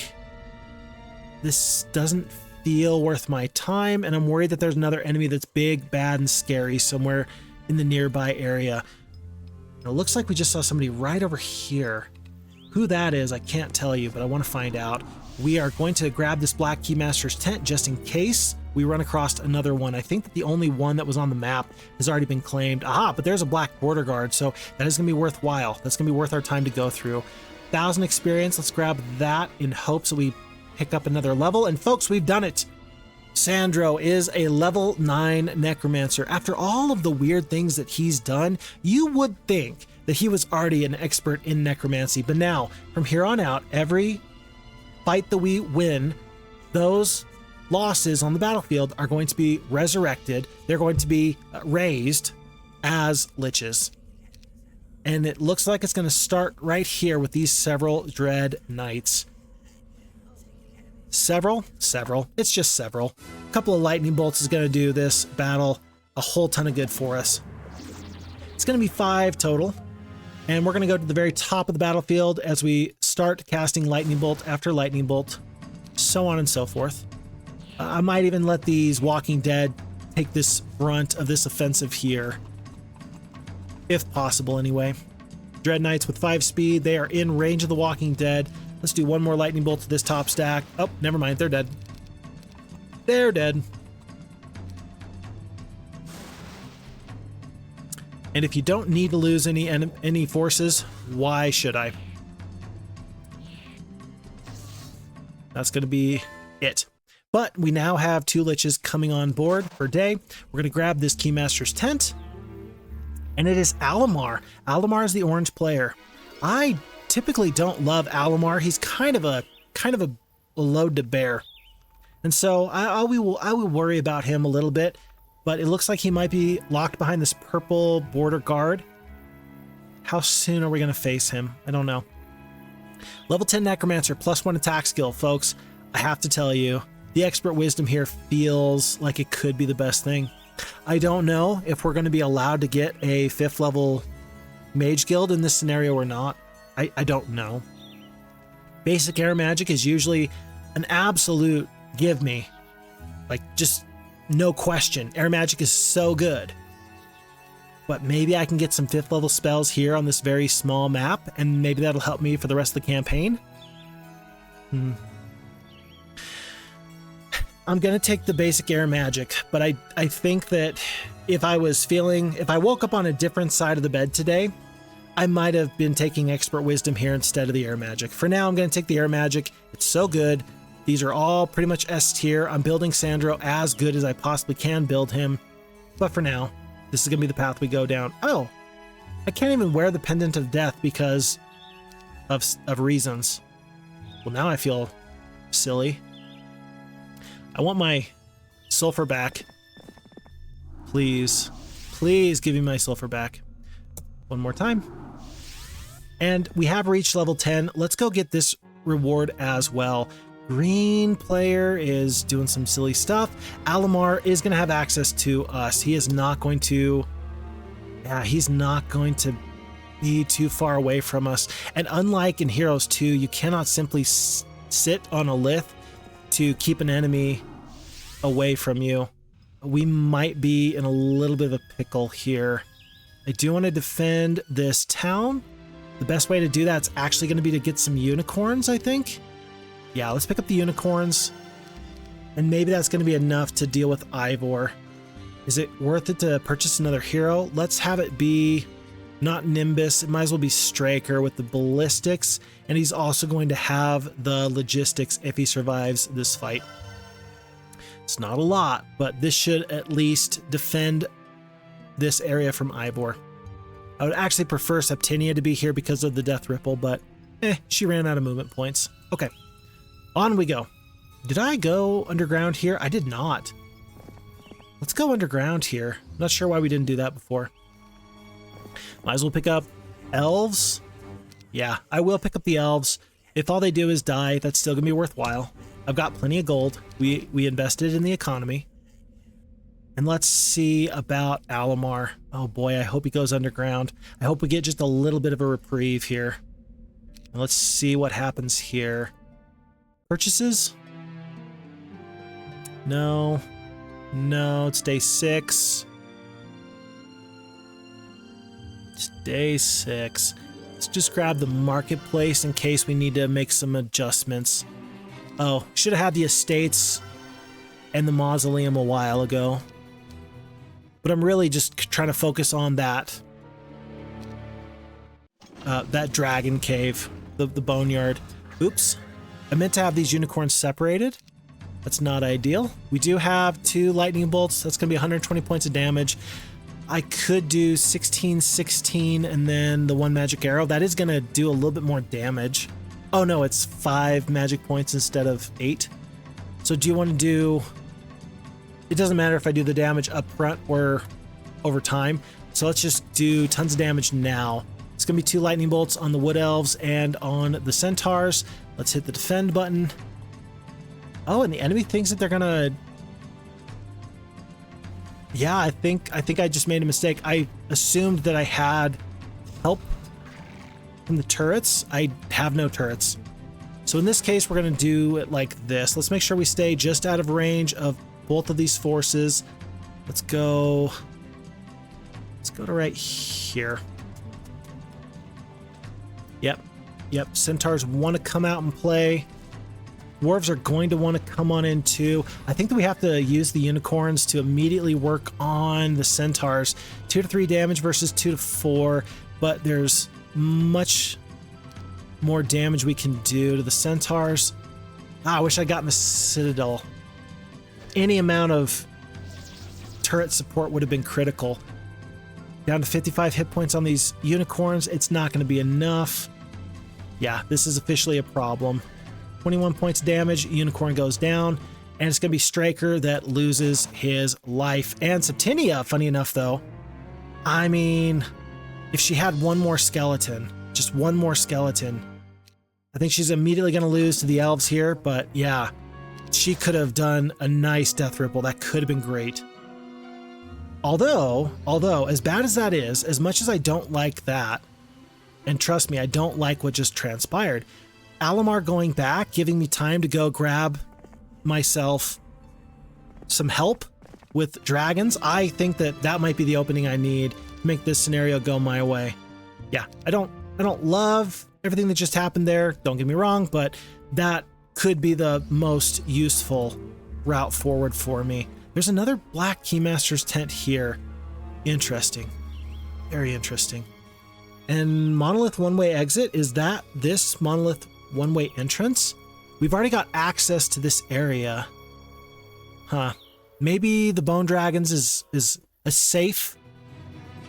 This doesn't feel worth my time, and I'm worried that there's another enemy that's big, bad, and scary somewhere in the nearby area. It looks like we just saw somebody right over here. Who that is, I can't tell you, but I want to find out. We are going to grab this Black Keymaster's tent just in case we run across another one. I think that the only one that was on the map has already been claimed. Aha, but there's a Black Border Guard, so that is going to be worthwhile. That's going to be worth our time to go through. 1,000 experience, let's grab that in hopes that we pick up another level. And folks, we've done it. Sandro is a level 9 Necromancer. After all of the weird things that he's done, you would think that he was already an expert in Necromancy. But now, from here on out, every fight that we win, those losses on the battlefield are going to be resurrected. They're going to be raised as Liches. And it looks like it's going to start right here with these several Dread Knights. Several. It's just several. A couple of lightning bolts is going to do this battle a whole ton of good for us. It's going to be 5 total. And we're going to go to the very top of the battlefield as we start casting lightning bolt after lightning bolt, so on and so forth. I might even let these Walking Dead take this brunt of this offensive here, if possible anyway. Dread Knights with 5 speed, they are in range of the Walking Dead. Let's do one more lightning bolt to this top stack. Oh, never mind, they're dead. They're dead. And if you don't need to lose any forces, why should I? That's going to be it. But we now have 2 Liches coming on board per day. We're going to grab this Keymaster's tent. And it is Alamar. Alamar is the orange player. I typically don't love Alamar. He's kind of a load to bear. And so I will worry about him a little bit. But it looks like he might be locked behind this purple border guard. How soon are we going to face him? I don't know. Level 10 Necromancer, +1 attack skill, folks. I have to tell you, the expert wisdom here feels like it could be the best thing. I don't know if we're going to be allowed to get a 5th level mage guild in this scenario or not. I don't know. Basic air magic is usually an absolute give me. Like, just no question. Air magic is so good. But maybe I can get some 5th level spells here on this very small map, and maybe that'll help me for the rest of the campaign. I'm going to take the basic air magic, but I think that if I woke up on a different side of the bed today, I might have been taking expert wisdom here instead of the air magic. For now, I'm going to take the air magic. It's so good. These are all pretty much S tier. I'm building Sandro as good as I possibly can build him. But for now, this is going to be the path we go down. Oh, I can't even wear the Pendant of Death because of reasons. Well, now I feel silly. I want my sulfur back. Please, please give me my sulfur back. One more time. And we have reached level 10. Let's go get this reward as well. Green player is doing some silly stuff. Alamar is going to have access to us. He is not going to... Yeah, he's not going to be too far away from us. And unlike in Heroes 2, you cannot simply sit on a lith to keep an enemy away from you. We might be in a little bit of a pickle here. I do want to defend this town. The best way to do that's actually going to be to get some unicorns, I think. Yeah, let's pick up the unicorns. And maybe that's going to be enough to deal with Ivor. Is it worth it to purchase another hero? Let's have it be not Nimbus. It might as well be Straker with the ballistics. And he's also going to have the logistics if he survives this fight. It's not a lot, but this should at least defend this area from Ivor. I would actually prefer Septinia to be here because of the death ripple, but she ran out of movement points. Okay, on we go. Did I go underground here? I did not. Let's go underground here. Not sure why we didn't do that before. Might as well pick up elves. Yeah, I will pick up the elves. If all they do is die, that's still gonna be worthwhile. I've got plenty of gold. We invested in the economy. And let's see about Alamar. Oh boy, I hope he goes underground. I hope we get just a little bit of a reprieve here. And let's see what happens here. Purchases? No. No, it's day 6. It's day 6. Let's just grab the marketplace in case we need to make some adjustments. Oh, should have had the estates and the mausoleum a while ago. But I'm really just trying to focus on that that dragon cave, the boneyard. Oops. I meant to have these unicorns separated. That's not ideal. We do have 2 lightning bolts. That's going to be 120 points of damage. I could do 16, 16, and then the 1 magic arrow. That is going to do a little bit more damage. Oh no, it's 5 magic points instead of 8. So do you want to do... It doesn't matter if I do the damage up front or over time. So let's just do tons of damage now. It's going to be 2 lightning bolts on the wood elves and on the centaurs. Let's hit the defend button. Oh, and the enemy thinks that they're going to... Yeah, I think I just made a mistake. I assumed that I had help from the turrets. I have no turrets. So in this case, we're going to do it like this. Let's make sure we stay just out of range of both of these forces. Let's go to right here. Yep. Centaurs want to come out and play. Dwarves are going to want to come on in too. I think that we have to use the unicorns to immediately work on the centaurs. 2 to 3 damage versus 2 to 4, but there's much more damage we can do to the centaurs. I wish I'd gotten the citadel. Any amount of turret support would have been critical. Down to 55 hit points on these unicorns. It's not going to be enough. Yeah, this is officially a problem. 21 points damage, unicorn goes down, and it's going to be Straker that loses his life. And Septinia, funny enough though, I mean, if she had one more skeleton, just one more skeleton, I think she's immediately going to lose to the elves here, but yeah, she could have done a nice death ripple. That could have been great. Although, as bad as that is, as much as I don't like that, and trust me, I don't like what just transpired, Alamar going back, giving me time to go grab myself some help with dragons, I think that that might be the opening I need to make this scenario go my way. Yeah, I don't love everything that just happened there, don't get me wrong, but that could be the most useful route forward for me. There's another Black Keymaster's tent here. Interesting. Very interesting. And Monolith one-way exit, is that this Monolith one-way entrance? We've already got access to this area. Huh. Maybe the Bone Dragons is a safe,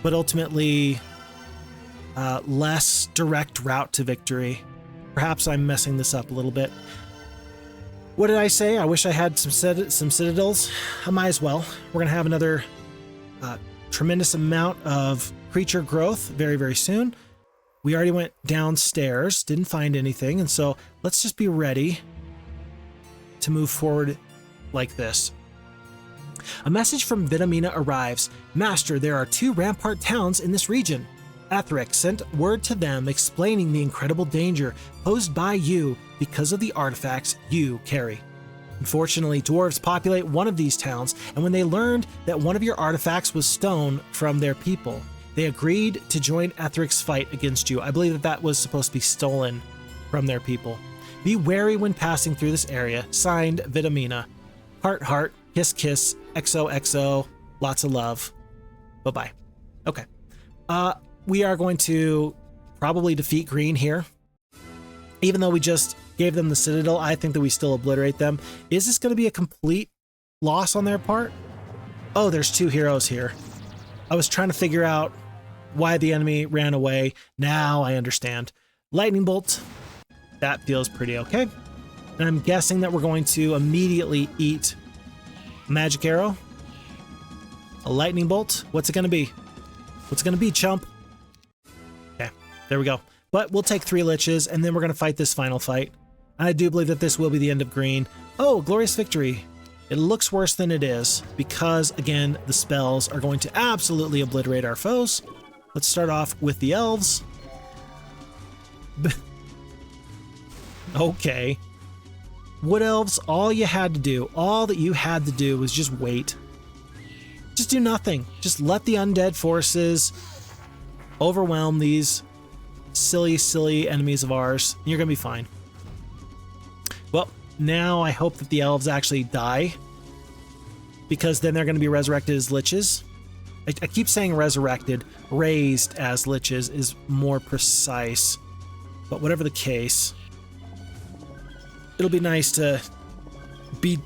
but ultimately less direct route to victory. Perhaps I'm messing this up a little bit. What did I say? I wish I had some citadels. I might as well. We're going to have another tremendous amount of creature growth very, very soon. We already went downstairs, didn't find anything, and so let's just be ready to move forward like this. A message from Vitamina arrives. Master, there are 2 Rampart towns in this region. Ethric sent word to them explaining the incredible danger posed by you because of the artifacts you carry. Unfortunately, dwarves populate one of these towns, and when they learned that one of your artifacts was stolen from their people, they agreed to join Ethric's fight against you. I believe that was supposed to be stolen from their people. Be wary when passing through this area. Signed, Vitamina. Heart, heart, kiss, kiss, XOXO, lots of love. Bye-bye. Okay. We are going to probably defeat green here. Even though we just gave them the Citadel, I think that we still obliterate them. Is this going to be a complete loss on their part? Oh, there's 2 heroes here. I was trying to figure out why the enemy ran away. Now I understand. Lightning Bolt. That feels pretty okay. And I'm guessing that we're going to immediately eat Magic Arrow. A Lightning Bolt. What's it going to be? What's it going to be, chump? Okay, there we go. But we'll take 3 Liches, and then we're going to fight this final fight. And I do believe that this will be the end of green. Oh, glorious victory. It looks worse than it is because, again, the spells are going to absolutely obliterate our foes. Let's start off with the elves. Okay. Wood elves, all you had to do, all that you had to do was just wait. Just do nothing. Just let the undead forces overwhelm these silly enemies of ours. And you're going to be fine. Well, now I hope that the elves actually die, because then they're going to be resurrected as liches. I keep saying resurrected. Raised as liches is more precise. But whatever the case, it'll be nice to be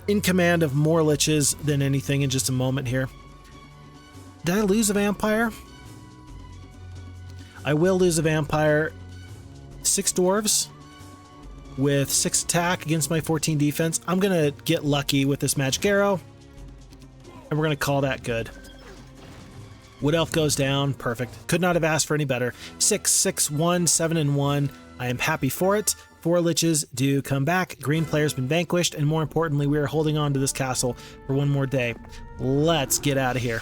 in command of more liches than anything in just a moment here. Did I lose a vampire? I will lose a vampire. 6 dwarves with 6 attack against my 14 defense. I'm going to get lucky with this magic arrow, and we're going to call that good. Wood elf goes down. Perfect. Could not have asked for any better. 6, 6, 1, 7, and 1. I am happy for it. 4 liches do come back. Green player's been vanquished, and more importantly, we are holding on to this castle for one more day. Let's get out of here.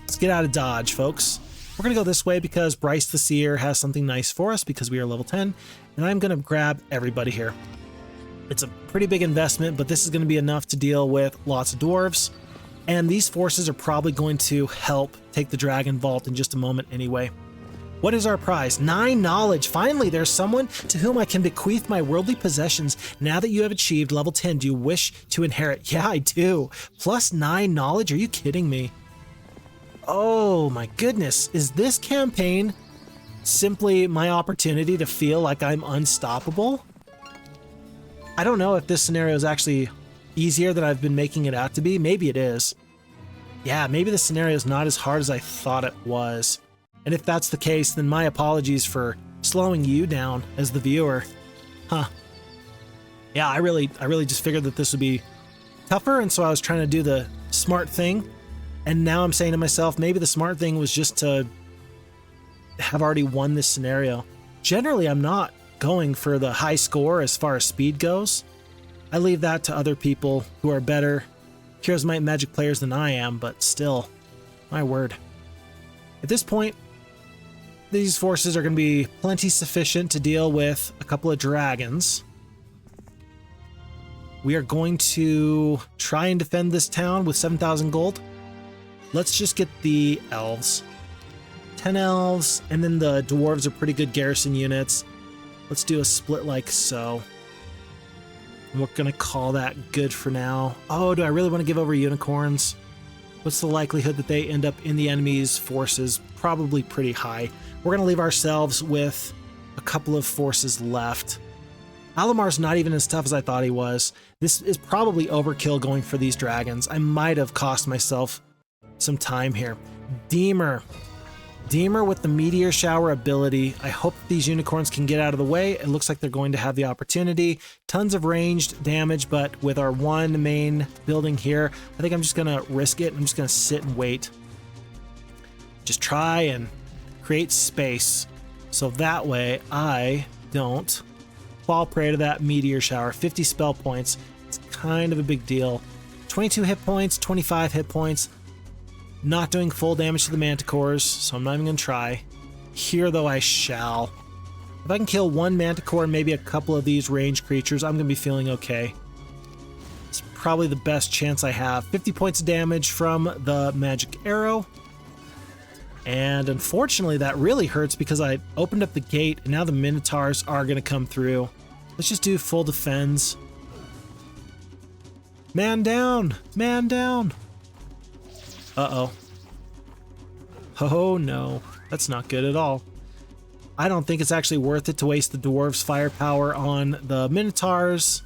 Let's get out of Dodge, folks. We're going to go this way because Bryce the Seer has something nice for us because we are level 10, and I'm going to grab everybody here. It's a pretty big investment, but this is going to be enough to deal with lots of dwarves, and these forces are probably going to help take the Dragon Vault in just a moment anyway. What is our prize? 9 knowledge. Finally, there's someone to whom I can bequeath my worldly possessions. Now that you have achieved level 10, do you wish to inherit? Yeah, I do. Plus 9 knowledge? Are you kidding me? Oh my goodness. Is this campaign simply my opportunity to feel like I'm unstoppable? I don't know if this scenario is actually easier than I've been making it out to be. Maybe it is. Yeah, maybe the scenario is not as hard as I thought it was. And if that's the case, then my apologies for slowing you down as the viewer. Huh. Yeah, I really just figured that this would be tougher, and so I was trying to do the smart thing. And now I'm saying to myself, maybe the smart thing was just to have already won this scenario. Generally, I'm not going for the high score as far as speed goes. I leave that to other people who are better Heroes Might and Magic players than I am, but still, my word. At this point, these forces are going to be plenty sufficient to deal with a couple of dragons. We are going to try and defend this town with 7,000 gold. Let's just get the elves. 10 elves, and then the dwarves are pretty good garrison units. Let's do a split like so. And we're going to call that good for now. Oh, do I really want to give over unicorns? What's the likelihood that they end up in the enemy's forces? Probably pretty high. We're going to leave ourselves with a couple of forces left. Alamar's not even as tough as I thought he was. This is probably overkill going for these dragons. I might have cost myself some time here. Deemer with the meteor shower ability. I hope these unicorns can get out of the way. It looks like they're going to have the opportunity. Tons of ranged damage, but with our one main building here, I think I'm just going to risk it. I'm just going to sit and wait. Just try and create space so that way I don't fall prey to that meteor shower. 50 spell points. It's kind of a big deal. 22 hit points, 25 hit points. Not doing full damage to the manticores, so I'm not even going to try. Here, though, I shall. If I can kill one manticore and maybe a couple of these ranged creatures, I'm going to be feeling okay. It's probably the best chance I have. 50 points of damage from the magic arrow. And unfortunately, that really hurts because I opened up the gate, and now the minotaurs are going to come through. Let's just do full defense. Man down! Man down! Uh-oh. Oh no, that's not good at all. I don't think it's actually worth it to waste the dwarves' firepower on the minotaurs.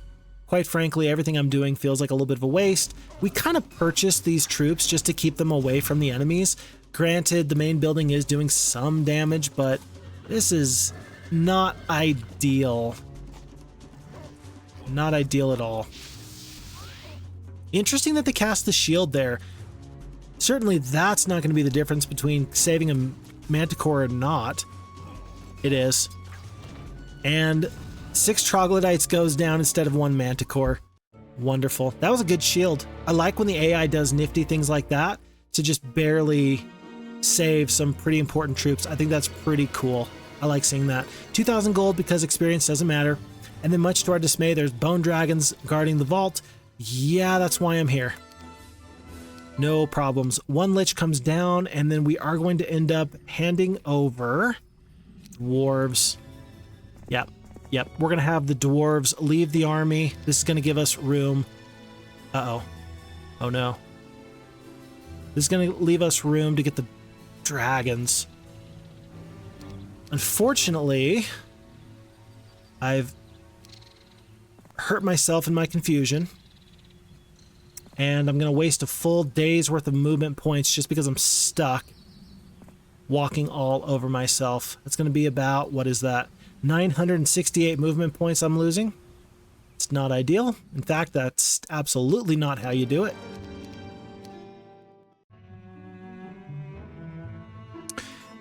Quite frankly, everything I'm doing feels like a little bit of a waste. We kind of purchased these troops just to keep them away from the enemies. Granted, the main building is doing some damage, but this is not ideal. Not ideal at all. Interesting that they cast the shield there. Certainly that's not going to be the difference between saving a manticore or not. It is. And 6 troglodytes goes down instead of 1 manticore. Wonderful. That was a good shield. I like when the AI does nifty things like that to just barely save some pretty important troops. I think that's pretty cool. I like seeing that. 2,000 gold because experience doesn't matter. And then much to our dismay, there's bone dragons guarding the vault. Yeah, that's why I'm here. No problems. One lich comes down, and then we are going to end up handing over dwarves. Yep. We're going to have the dwarves leave the army. This is going to give us room. Uh-oh. Oh, no. This is going to leave us room to get the dragons. Unfortunately, I've hurt myself in my confusion. And I'm going to waste a full day's worth of movement points just because I'm stuck walking all over myself. It's going to be about, what is that? 968 movement points I'm losing. It's not ideal. In fact, that's absolutely not how you do it.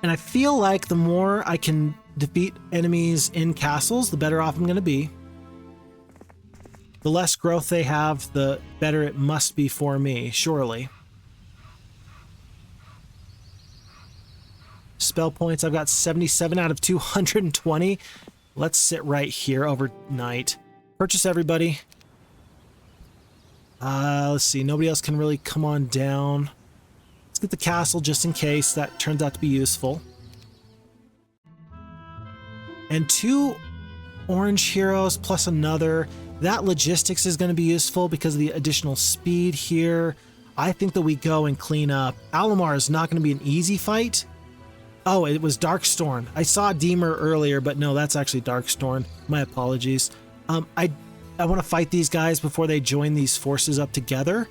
And I feel like the more I can defeat enemies in castles, the better off I'm going to be. The less growth they have, the better it must be for me, surely. Spell points, I've got 77 out of 220. Let's sit right here overnight. Purchase everybody. Let's see, nobody else can really come on down. Let's get the castle just in case that turns out to be useful. And 2 orange heroes plus another. That logistics is going to be useful because of the additional speed here. I think that we go and clean up. Alamar is not going to be an easy fight. Oh, it was Darkstorn. I saw Deemer earlier, but no, that's actually Darkstorn. My apologies. I want to fight these guys before they join these forces up together.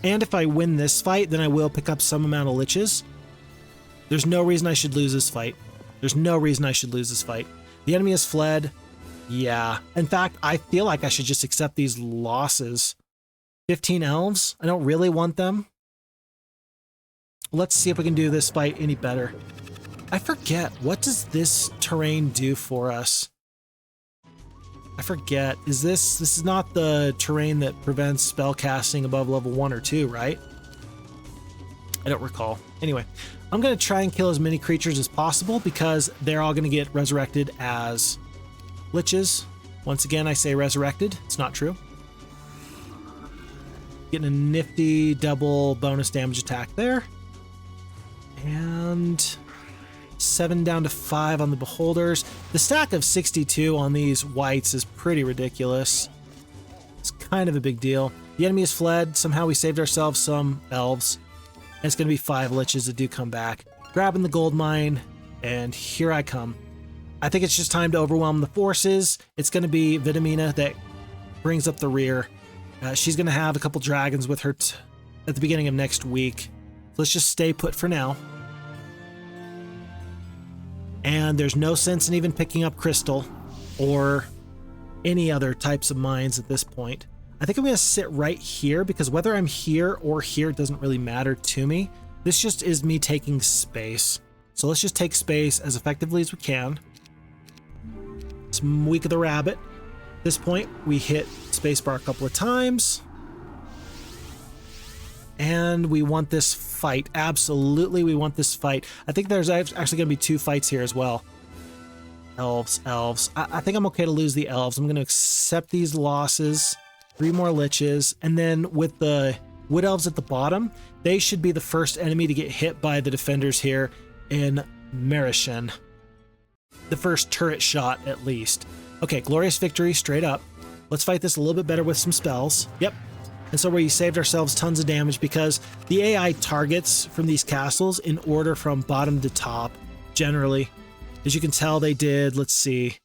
And if I win this fight, then I will pick up some amount of Liches. There's no reason I should lose this fight. The enemy has fled. Yeah. In fact, I feel like I should just accept these losses. 15 elves? I don't really want them. Let's see if we can do this fight any better. I forget. What does this terrain do for us? I forget. This is not the terrain that prevents spell casting above level 1 or 2, right? I don't recall. Anyway, I'm going to try and kill as many creatures as possible because they're all going to get resurrected as Liches. Once again, I say resurrected. It's not true. Getting a nifty double bonus damage attack there. And 7 down to 5 on the beholders. The stack of 62 on these whites is pretty ridiculous. It's kind of a big deal. The enemy has fled. Somehow we saved ourselves some elves. And it's going to be 5 liches that do come back. Grabbing the gold mine, and here I come. I think it's just time to overwhelm the forces. It's going to be Vitamina that brings up the rear. She's going to have a couple dragons with her at the beginning of next week. Let's just stay put for now. And there's no sense in even picking up crystal or any other types of mines at this point. I think I'm going to sit right here because whether I'm here or here doesn't really matter to me. This just is me taking space. So let's just take space as effectively as we can. It's Week of the Rabbit. At this point, we hit spacebar a couple of times. And we want this fight. Absolutely, we want this fight. I think there's actually going to be 2 fights here as well. Elves. I think I'm okay to lose the elves. I'm going to accept these losses. 3 more liches. And then with the wood elves at the bottom, they should be the first enemy to get hit by the defenders here in Merishen. The first turret shot, at least. Okay, glorious victory, straight up. Let's fight this a little bit better with some spells. Yep. And so we saved ourselves tons of damage because the AI targets from these castles in order from bottom to top, generally. As you can tell, they did, let's see,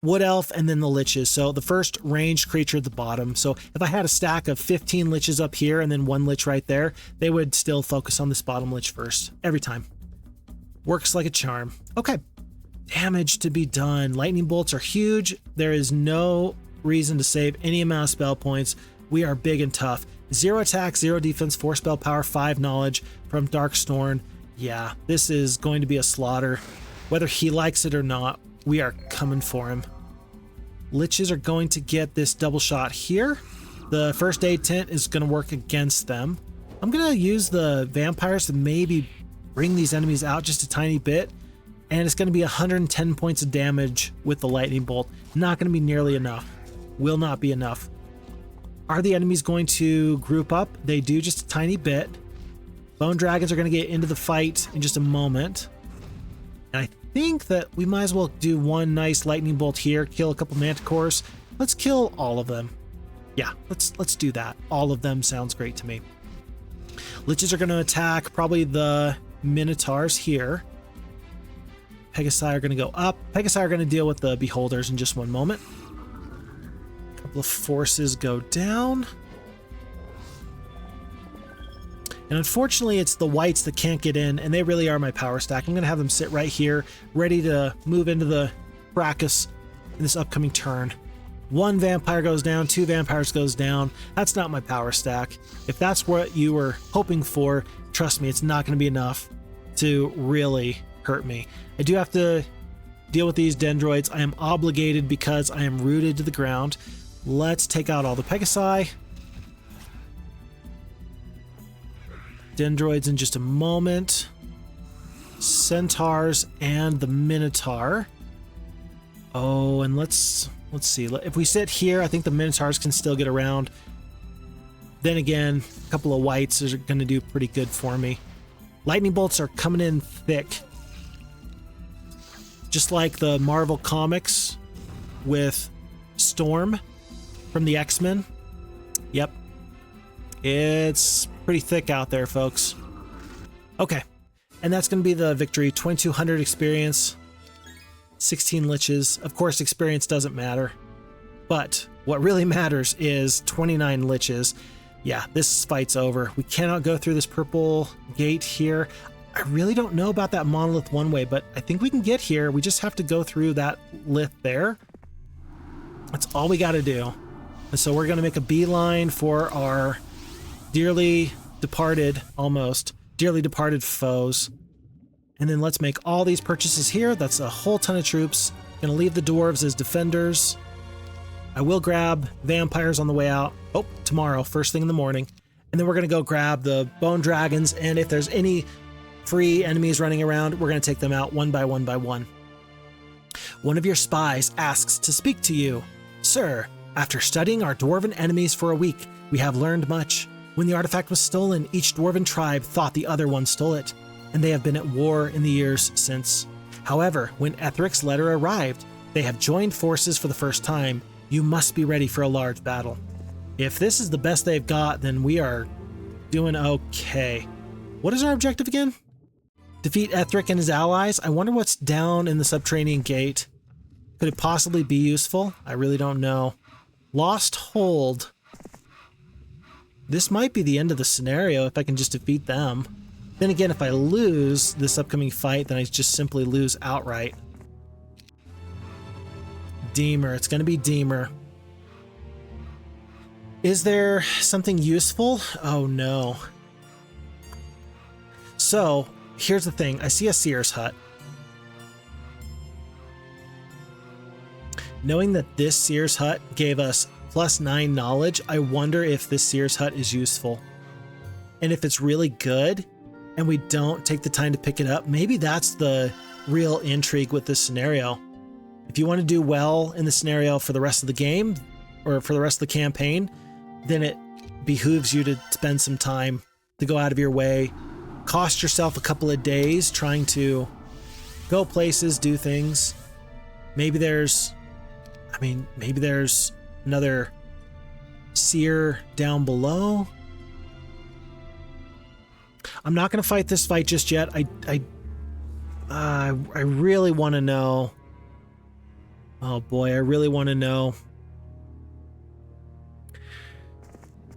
Wood Elf and then the Liches. So the first ranged creature at the bottom. So if I had a stack of 15 Liches up here and then 1 Lich right there, they would still focus on this bottom Lich first, every time. Works like a charm. Okay, damage to be done. Lightning bolts are huge. There is no reason to save any amount of spell points. We are big and tough. 0 attack, 0 defense, 4 spell power, 5 knowledge from Darkstorn. Yeah, this is going to be a slaughter. Whether he likes it or not, we are coming for him. Liches are going to get this double shot here. The first aid tent is going to work against them. I'm going to use the vampires to maybe bring these enemies out just a tiny bit. And it's going to be 110 points of damage with the lightning bolt. Not going to be nearly enough. Will not be enough. Are the enemies going to group up? They do, just a tiny bit. Bone dragons are going to get into the fight in just a moment. And I think that we might as well do one nice lightning bolt here, kill a couple manticores. Let's kill all of them. Yeah, let's do that. All of them sounds great to me. Liches are going to attack probably the minotaurs here. Pegasi are going to go up. Pegasi are going to deal with the beholders in just one moment. A couple of forces go down. And unfortunately, it's the whites that can't get in, and they really are my power stack. I'm going to have them sit right here, ready to move into the Brachus in this upcoming turn. One vampire goes down, two vampires goes down. That's not my power stack. If that's what you were hoping for, trust me, it's not going to be enough to really hurt me. I do have to deal with these dendroids. I am obligated because I am rooted to the ground. Let's take out all the Pegasi. Dendroids in just a moment. Centaurs and the Minotaur. Oh, and let's see. If we sit here, I think the Minotaurs can still get around. Then again, a couple of whites are going to do pretty good for me. Lightning bolts are coming in thick. Just like the Marvel Comics with Storm from the X-Men. Yep. It's pretty thick out there, folks. Okay. And that's going to be the victory. 2200 experience. 16 liches. Of course, experience doesn't matter. But what really matters is 29 liches. Yeah, this fight's over. We cannot go through this purple gate here. I really don't know about that monolith one way, but I think we can get here. We just have to go through that lith there. That's all we got to do. And so we're going to make a beeline for our dearly departed, almost, dearly departed foes. And then let's make all these purchases here. That's a whole ton of troops. Gonna leave the dwarves as defenders. I will grab vampires on the way out. Oh, tomorrow, first thing in the morning. And then we're gonna go grab the bone dragons. And if there's any free enemies running around, we're gonna take them out one by one by one. One of your spies asks to speak to you. Sir, after studying our dwarven enemies for a week, we have learned much. When the artifact was stolen, each dwarven tribe thought the other one stole it, and they have been at war in the years since. However, when Ethric's letter arrived, they have joined forces for the first time. You must be ready for a large battle. If this is the best they've got, then we are doing okay. What is our objective again? Defeat Ethric and his allies. I wonder what's down in the subterranean gate. Could it possibly be useful? I really don't know. Lost hold. This might be the end of the scenario if I can just defeat them. Then again, if I lose this upcoming fight, then I just simply lose outright. Deemer. It's going to be Deemer. Is there something useful? Oh no. So, here's the thing. I see a Seers Hut. Knowing that this Seers Hut gave us +9 knowledge, I wonder if this Seers Hut is useful. And if it's really good, and we don't take the time to pick it up, maybe that's the real intrigue with this scenario. If you want to do well in the scenario for the rest of the game, or for the rest of the campaign, then it behooves you to spend some time to go out of your way, cost yourself a couple of days trying to go places, do things. Maybe there's another seer down below. I'm not going to fight this fight just yet. I really want to know. Oh boy, I really want to know.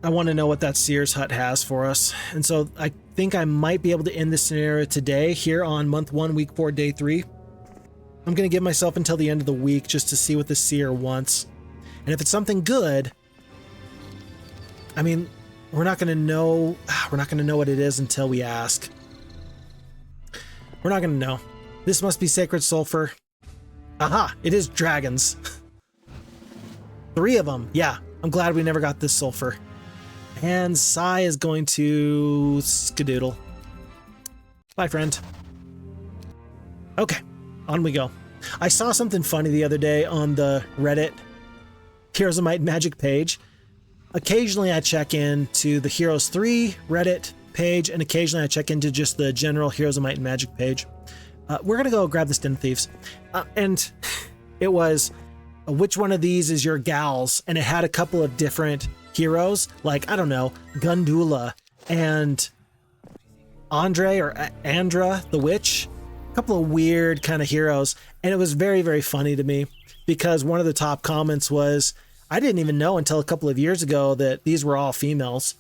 I want to know what that Seers Hut has for us. And so I think I might be able to end this scenario today here on month 1, week 4, day 3. I'm going to give myself until the end of the week just to see what the seer wants. And if it's something good, I mean, we're not going to know what it is until we ask. We're not going to know. This must be sacred sulfur. Aha, it is dragons. 3 of them. Yeah, I'm glad we never got this sulfur. And Sai is going to skedoodle. Bye, friend. Okay, on we go. I saw something funny the other day on the Reddit Heroes of Might and Magic page. Occasionally I check into the Heroes 3 Reddit page, and occasionally I check into just the general Heroes of Might and Magic page. We're going to go grab this Den of Thieves. And it was, which one of these is your gals? And it had a couple of different heroes, like, I don't know, Gundula and Andre or Andra the Witch. A couple of weird kind of heroes. And it was very, very funny to me because one of the top comments was, I didn't even know until a couple of years ago that these were all females.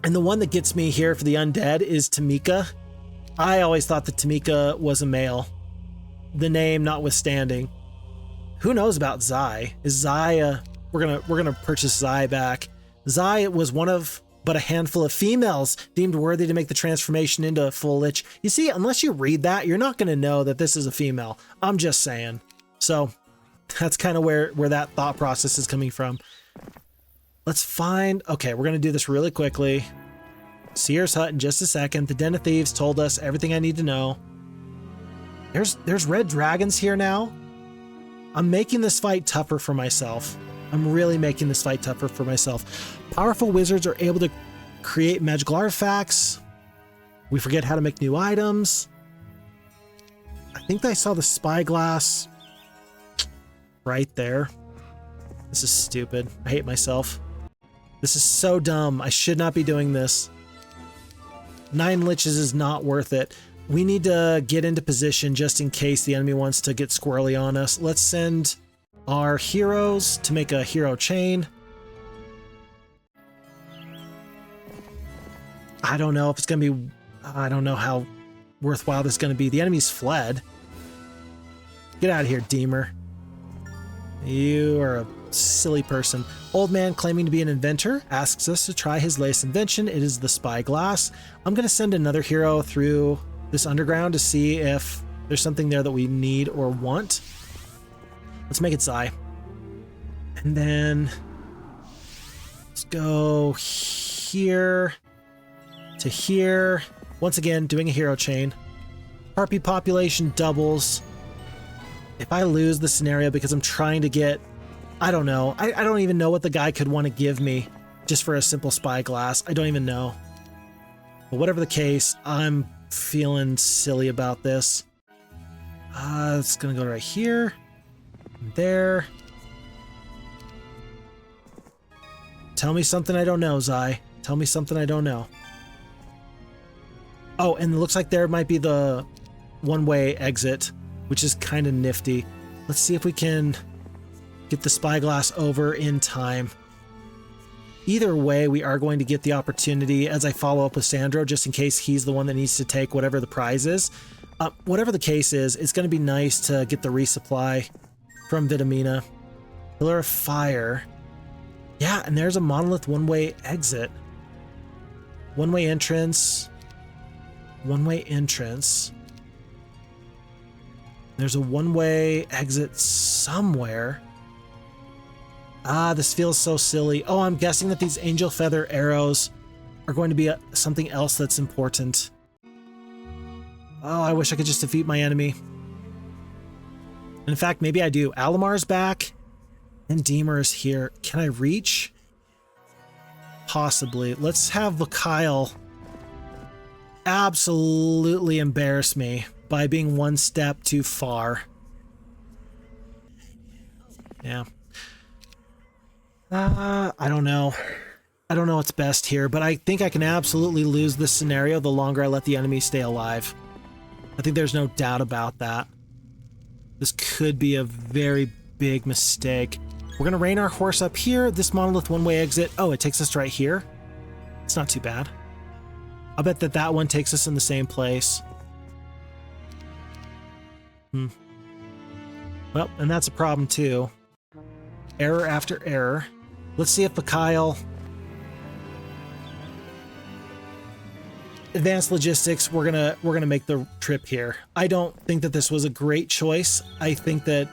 And the one that gets me here for the undead is Tamika. I always thought that Tamika was a male, the name notwithstanding. Who knows about Zai? Is Zai we're gonna purchase Zai back. Zai was one of but a handful of females deemed worthy to make the transformation into a full lich. You see, unless you read that, you're not gonna know that this is a female. I'm just saying. So that's kind of where that thought process is coming from. Let's find, okay, we're gonna do this really quickly. Seers Hut in just a second. The Den of Thieves told us everything I need to know. There's red dragons here now. I'm making this fight tougher for myself. I'm really making this fight tougher for myself. Powerful wizards are able to create magical artifacts. We forget how to make new items. I think I saw the spyglass right there. This is stupid. I hate myself. This is so dumb. I should not be doing this. 9 liches is not worth it. We need to get into position just in case the enemy wants to get squirrely on us. Let's send our heroes to make a hero chain. I don't know if it's going to be... I don't know how worthwhile this is going to be. The enemy's fled. Get out of here, Deemer. You are a silly person. Old man claiming to be an inventor asks us to try his latest invention. It is the spyglass. I'm going to send another hero through this underground to see if there's something there that we need or want. Let's make it Zai. And then let's go here to here. Once again, doing a hero chain. Harpy population doubles. If I lose the scenario because I'm trying to get, I don't know. I don't even know what the guy could want to give me just for a simple spyglass. I don't even know. But whatever the case, I'm feeling silly about this. It's gonna go right here. There. Tell me something I don't know, Zai. Tell me something I don't know. Oh, and it looks like there might be the one-way exit, which is kind of nifty. Let's see if we can get the spyglass over in time. Either way, we are going to get the opportunity as I follow up with Sandro, just in case he's the one that needs to take whatever the prize is. Whatever the case is, it's going to be nice to get the resupply from Vitamina. Pillar of Fire. Yeah, and there's a monolith one-way exit. One-way entrance. One-way entrance. There's a one-way exit somewhere. This feels so silly. Oh, I'm guessing that these angel feather arrows are going to be something else that's important. Oh, I wish I could just defeat my enemy. In fact, maybe I do. Alamar's back, and Deemer is here. Can I reach? Possibly. Let's have Vakyle absolutely embarrass me by being one step too far. Yeah. I don't know. I don't know what's best here, but I think I can absolutely lose this scenario the longer I let the enemy stay alive. I think there's no doubt about that. This could be a very big mistake. We're going to rein our horse up here. This monolith one-way exit. Oh, it takes us right here. It's not too bad. I'll bet that that one takes us in the same place. Well, and that's a problem too. Error after error. Let's see if Vakyle... Advanced logistics, we're gonna make the trip here. I don't think that this was a great choice. I think that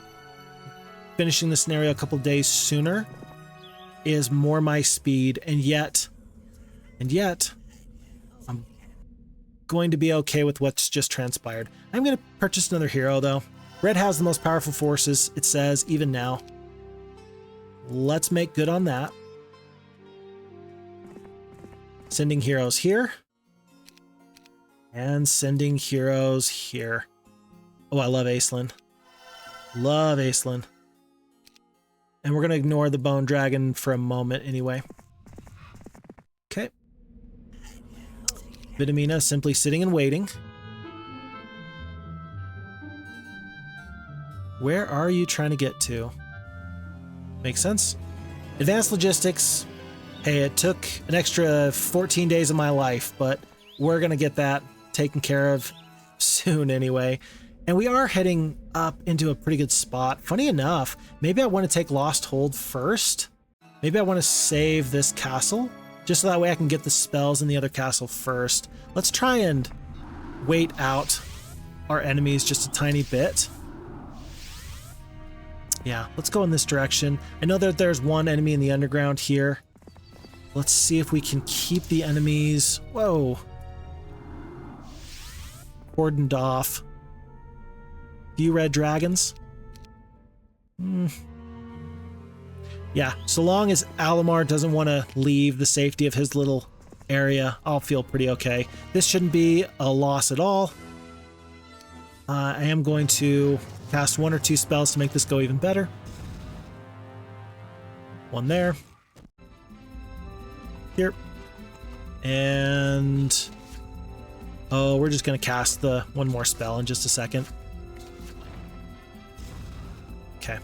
finishing the scenario a couple days sooner is more my speed, and yet, I'm going to be okay with what's just transpired. I'm going to purchase another hero, though. Red has the most powerful forces, it says, even now. Let's make good on that. Sending heroes here. And sending heroes here. Oh, I love Aislinn. Love Aislinn. And we're going to ignore the Bone Dragon for a moment anyway. Okay. Vitamina simply sitting and waiting. Where are you trying to get to? Makes sense. Advanced logistics. Hey, it took an extra 14 days of my life, but we're going to get that taken care of soon anyway. And we are heading up into a pretty good spot. Funny enough, maybe I want to take Lost Hold first. Maybe I want to save this castle, just so that way I can get the spells in the other castle first. Let's try and wait out our enemies just a tiny bit. Yeah, let's go in this direction. I know that there's one enemy in the underground here. Let's see if we can keep the enemies, whoa, cordoned off. Few red dragons. Yeah, so long as Alamar doesn't want to leave the safety of his little area, I'll feel pretty okay. This shouldn't be a loss at all. I am going to cast 1 or 2 spells to make this go even better. One there. Here. And... oh, we're just going to cast the one more spell in just a second. Okay.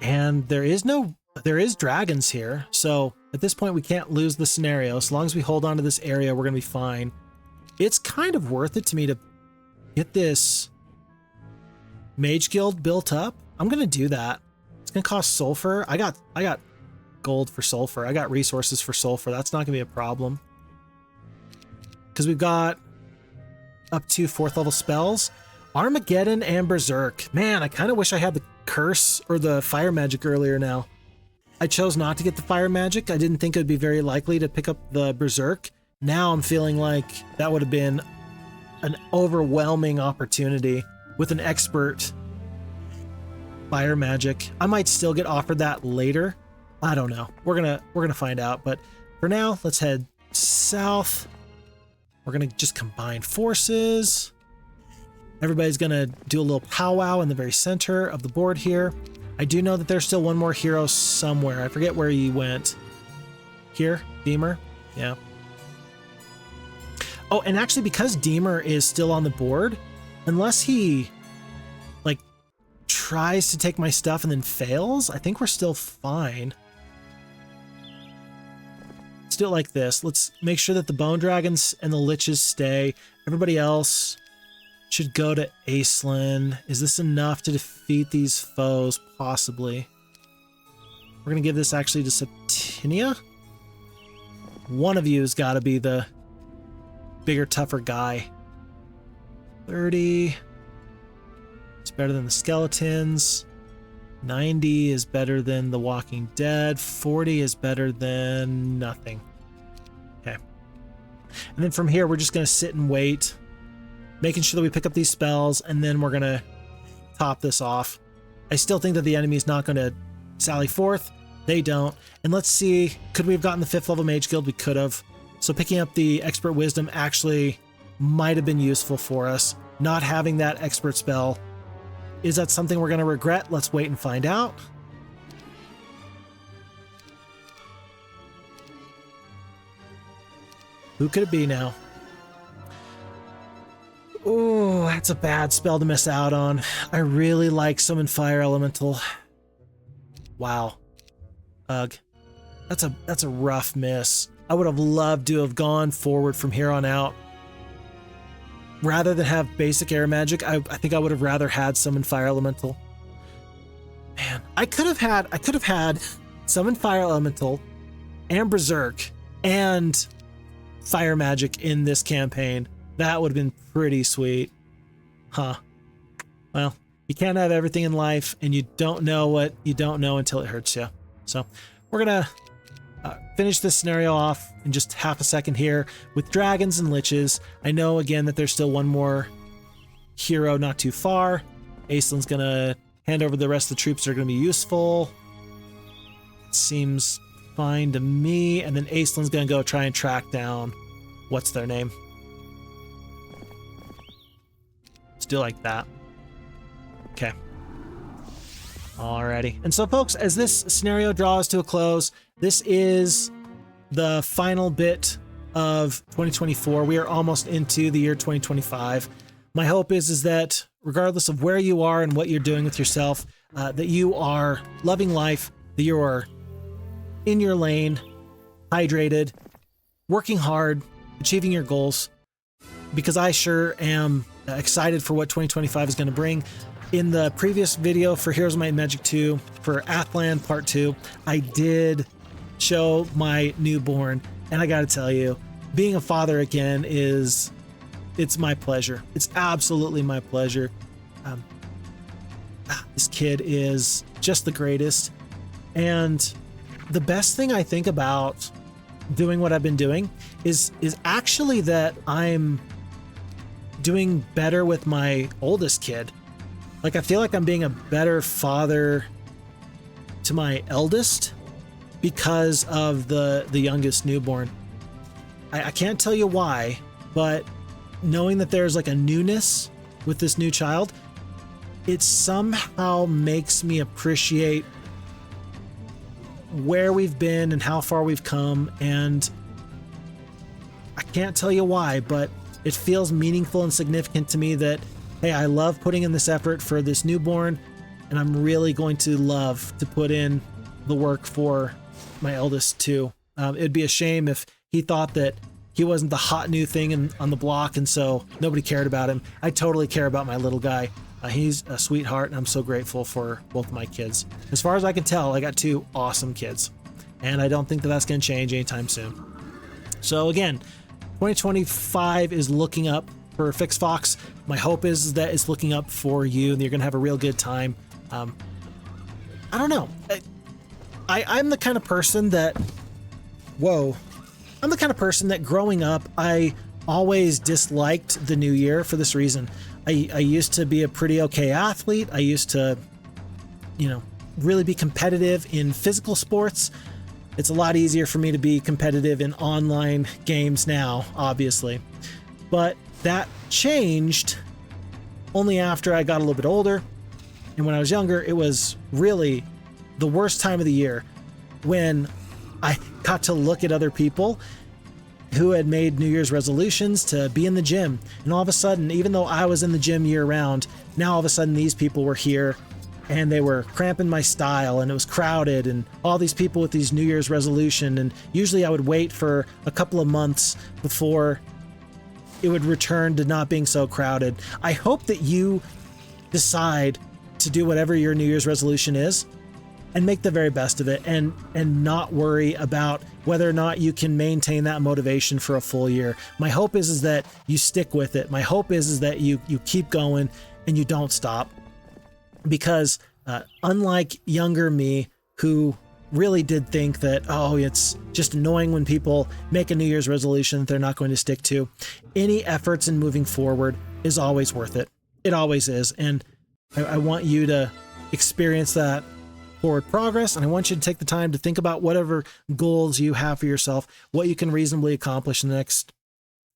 And there is dragons here, so at this point we can't lose the scenario. As long as we hold on to this area, we're going to be fine. It's kind of worth it to me to get this Mage Guild built up. I'm going to do that. It's going to cost sulfur. I got gold for sulfur. I got resources for sulfur. That's not going to be a problem. Because we've got up to 4th level spells. Armageddon and Berserk. Man, I kind of wish I had the curse or the fire magic earlier now. I chose not to get the fire magic. I didn't think it would be very likely to pick up the Berserk. Now I'm feeling like that would have been an overwhelming opportunity with an expert fire magic. I might still get offered that later. I don't know. We're gonna find out. But for now, let's head south. We're gonna just combine forces. Everybody's gonna do a little powwow in the very center of the board here. I do know that there's still one more hero somewhere. I forget where he went. Here, Deemer. Yeah. Oh, and actually, because Deemer is still on the board, unless he like tries to take my stuff and then fails, I think we're still fine. Let's do it like this. Let's make sure that the Bone Dragons and the Liches stay. Everybody else should go to Aislinn. Is this enough to defeat these foes? Possibly. We're going to give this actually to Septinia. One of you has got to be the bigger, tougher guy. 30. It's better than the skeletons. 90 is better than the Walking Dead. 40 is better than nothing. Okay. And then from here, we're just going to sit and wait, making sure that we pick up these spells, and then we're going to top this off. I still think that the enemy is not going to sally forth. They don't. And let's see, could we have gotten the 5th level Mage Guild? We could have. So picking up the Expert Wisdom actually might have been useful for us. Not having that Expert spell. Is that something we're going to regret? Let's wait and find out. Who could it be now? Oh, that's a bad spell to miss out on. I really like Summon Fire Elemental. Wow. Ugh. That's a rough miss. I would have loved to have gone forward from here on out. Rather than have basic air magic, I think I would have rather had Summon Fire Elemental. Man, I could have had Summon Fire Elemental and Berserk and Fire Magic in this campaign. That would have been pretty sweet. Huh. well, you can't have everything in life, and you don't know what you don't know until it hurts you. So we're gonna finish this scenario off in just half a second here with dragons and liches. I know again that there's still one more hero not too far. Aislin's gonna hand over the rest of the troops that are gonna be useful. Seems fine to me. And then Aislin's gonna go try and track down what's their name. Let's do like that. Okay. Alrighty. And so folks, as this scenario draws to a close, this is the final bit of 2024. We are almost into the year 2025. My hope is that regardless of where you are and what you're doing with yourself, that you are loving life, that you are in your lane, hydrated, working hard, achieving your goals, because I sure am excited for what 2025 is going to bring. In the previous video for Heroes of Might and Magic 2, for Athland Part 2, I did show my newborn, and I gotta tell you, being a father again it's my pleasure. It's absolutely my pleasure. This kid is just the greatest, and the best thing I think about doing what I've been doing is actually that I'm doing better with my oldest kid. Like, I feel like I'm being a better father to my eldest because of the youngest newborn. I can't tell you why, but knowing that there's like a newness with this new child, it somehow makes me appreciate where we've been and how far we've come. And I can't tell you why, but it feels meaningful and significant to me that, hey, I love putting in this effort for this newborn, and I'm really going to love to put in the work for my eldest too. It'd be a shame if he thought that he wasn't the hot new thing on the block, and so nobody cared about him. I totally care about my little guy. He's a sweetheart, and I'm so grateful for both my kids. As far as I can tell, I got two awesome kids, and I don't think that that's going to change anytime soon. So again, 2025 is looking up for Fix Fox. My hope is that it's looking up for you and you're gonna have a real good time. I don't know. I'm the kind of person that, I'm the kind of person that growing up, I always disliked the new year for this reason. I used to be a pretty okay athlete. I used to, really be competitive in physical sports. It's a lot easier for me to be competitive in online games now, obviously. But that changed only after I got a little bit older. And when I was younger, it was really the worst time of the year when I got to look at other people who had made New Year's resolutions to be in the gym. And all of a sudden, even though I was in the gym year round, now all of a sudden these people were here and they were cramping my style, and it was crowded, and all these people with these New Year's resolution. And usually I would wait for a couple of months before it would return to not being so crowded. I hope that you decide to do whatever your New Year's resolution is and make the very best of it, and not worry about whether or not you can maintain that motivation for a full year. My hope is that you stick with it. My hope is that you keep going and you don't stop, because unlike younger me, who really did think that, oh, it's just annoying when people make a New Year's resolution that they're not going to stick to, any efforts in moving forward is always worth it. It always is. And I want you to experience that forward progress, and I want you to take the time to think about whatever goals you have for yourself, what you can reasonably accomplish in the next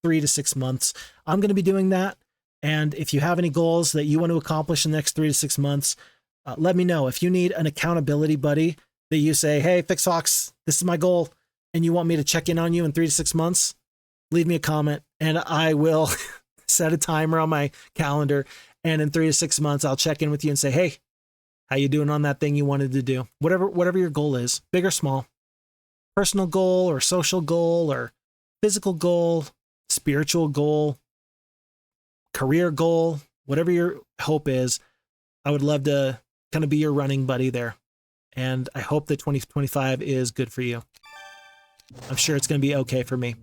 3 to 6 months. I'm going to be doing that. And if you have any goals that you want to accomplish in the next 3 to 6 months, let me know. If you need an accountability buddy that you say, hey, Fix Fox, this is my goal, and you want me to check in on you in 3 to 6 months, leave me a comment and I will set a timer on my calendar. And in 3 to 6 months, I'll check in with you and say, hey, how you doing on that thing you wanted to do? Whatever your goal is, big or small, personal goal or social goal or physical goal, spiritual goal, career goal, whatever your hope is, I would love to kind of be your running buddy there. And I hope that 2025 is good for you. I'm sure it's going to be okay for me.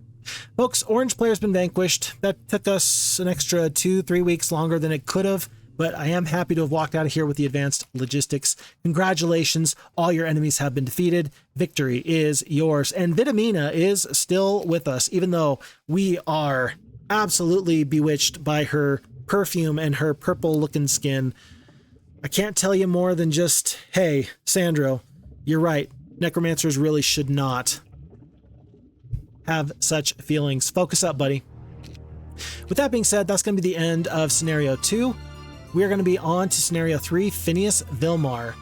Folks, Orange Player's been vanquished. That took us an extra 2-3 weeks longer than it could have, but I am happy to have walked out of here with the advanced logistics. Congratulations, all your enemies have been defeated. Victory is yours. And Vitamina is still with us, even though we are absolutely bewitched by her perfume and her purple-looking skin. I can't tell you more than just, hey, Sandro, you're right. Necromancers really should not have such feelings. Focus up, buddy. With that being said, that's going to be the end of Scenario 2. We are going to be on to Scenario 3, Phineas Vilmar,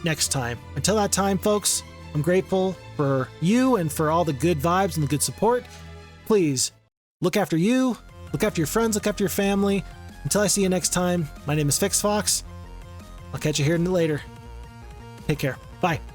next time. Until that time, folks, I'm grateful for you and for all the good vibes and the good support. Please, look after you, look after your friends, look after your family. Until I see you next time, my name is Fix Fox. I'll catch you here later. Take care. Bye.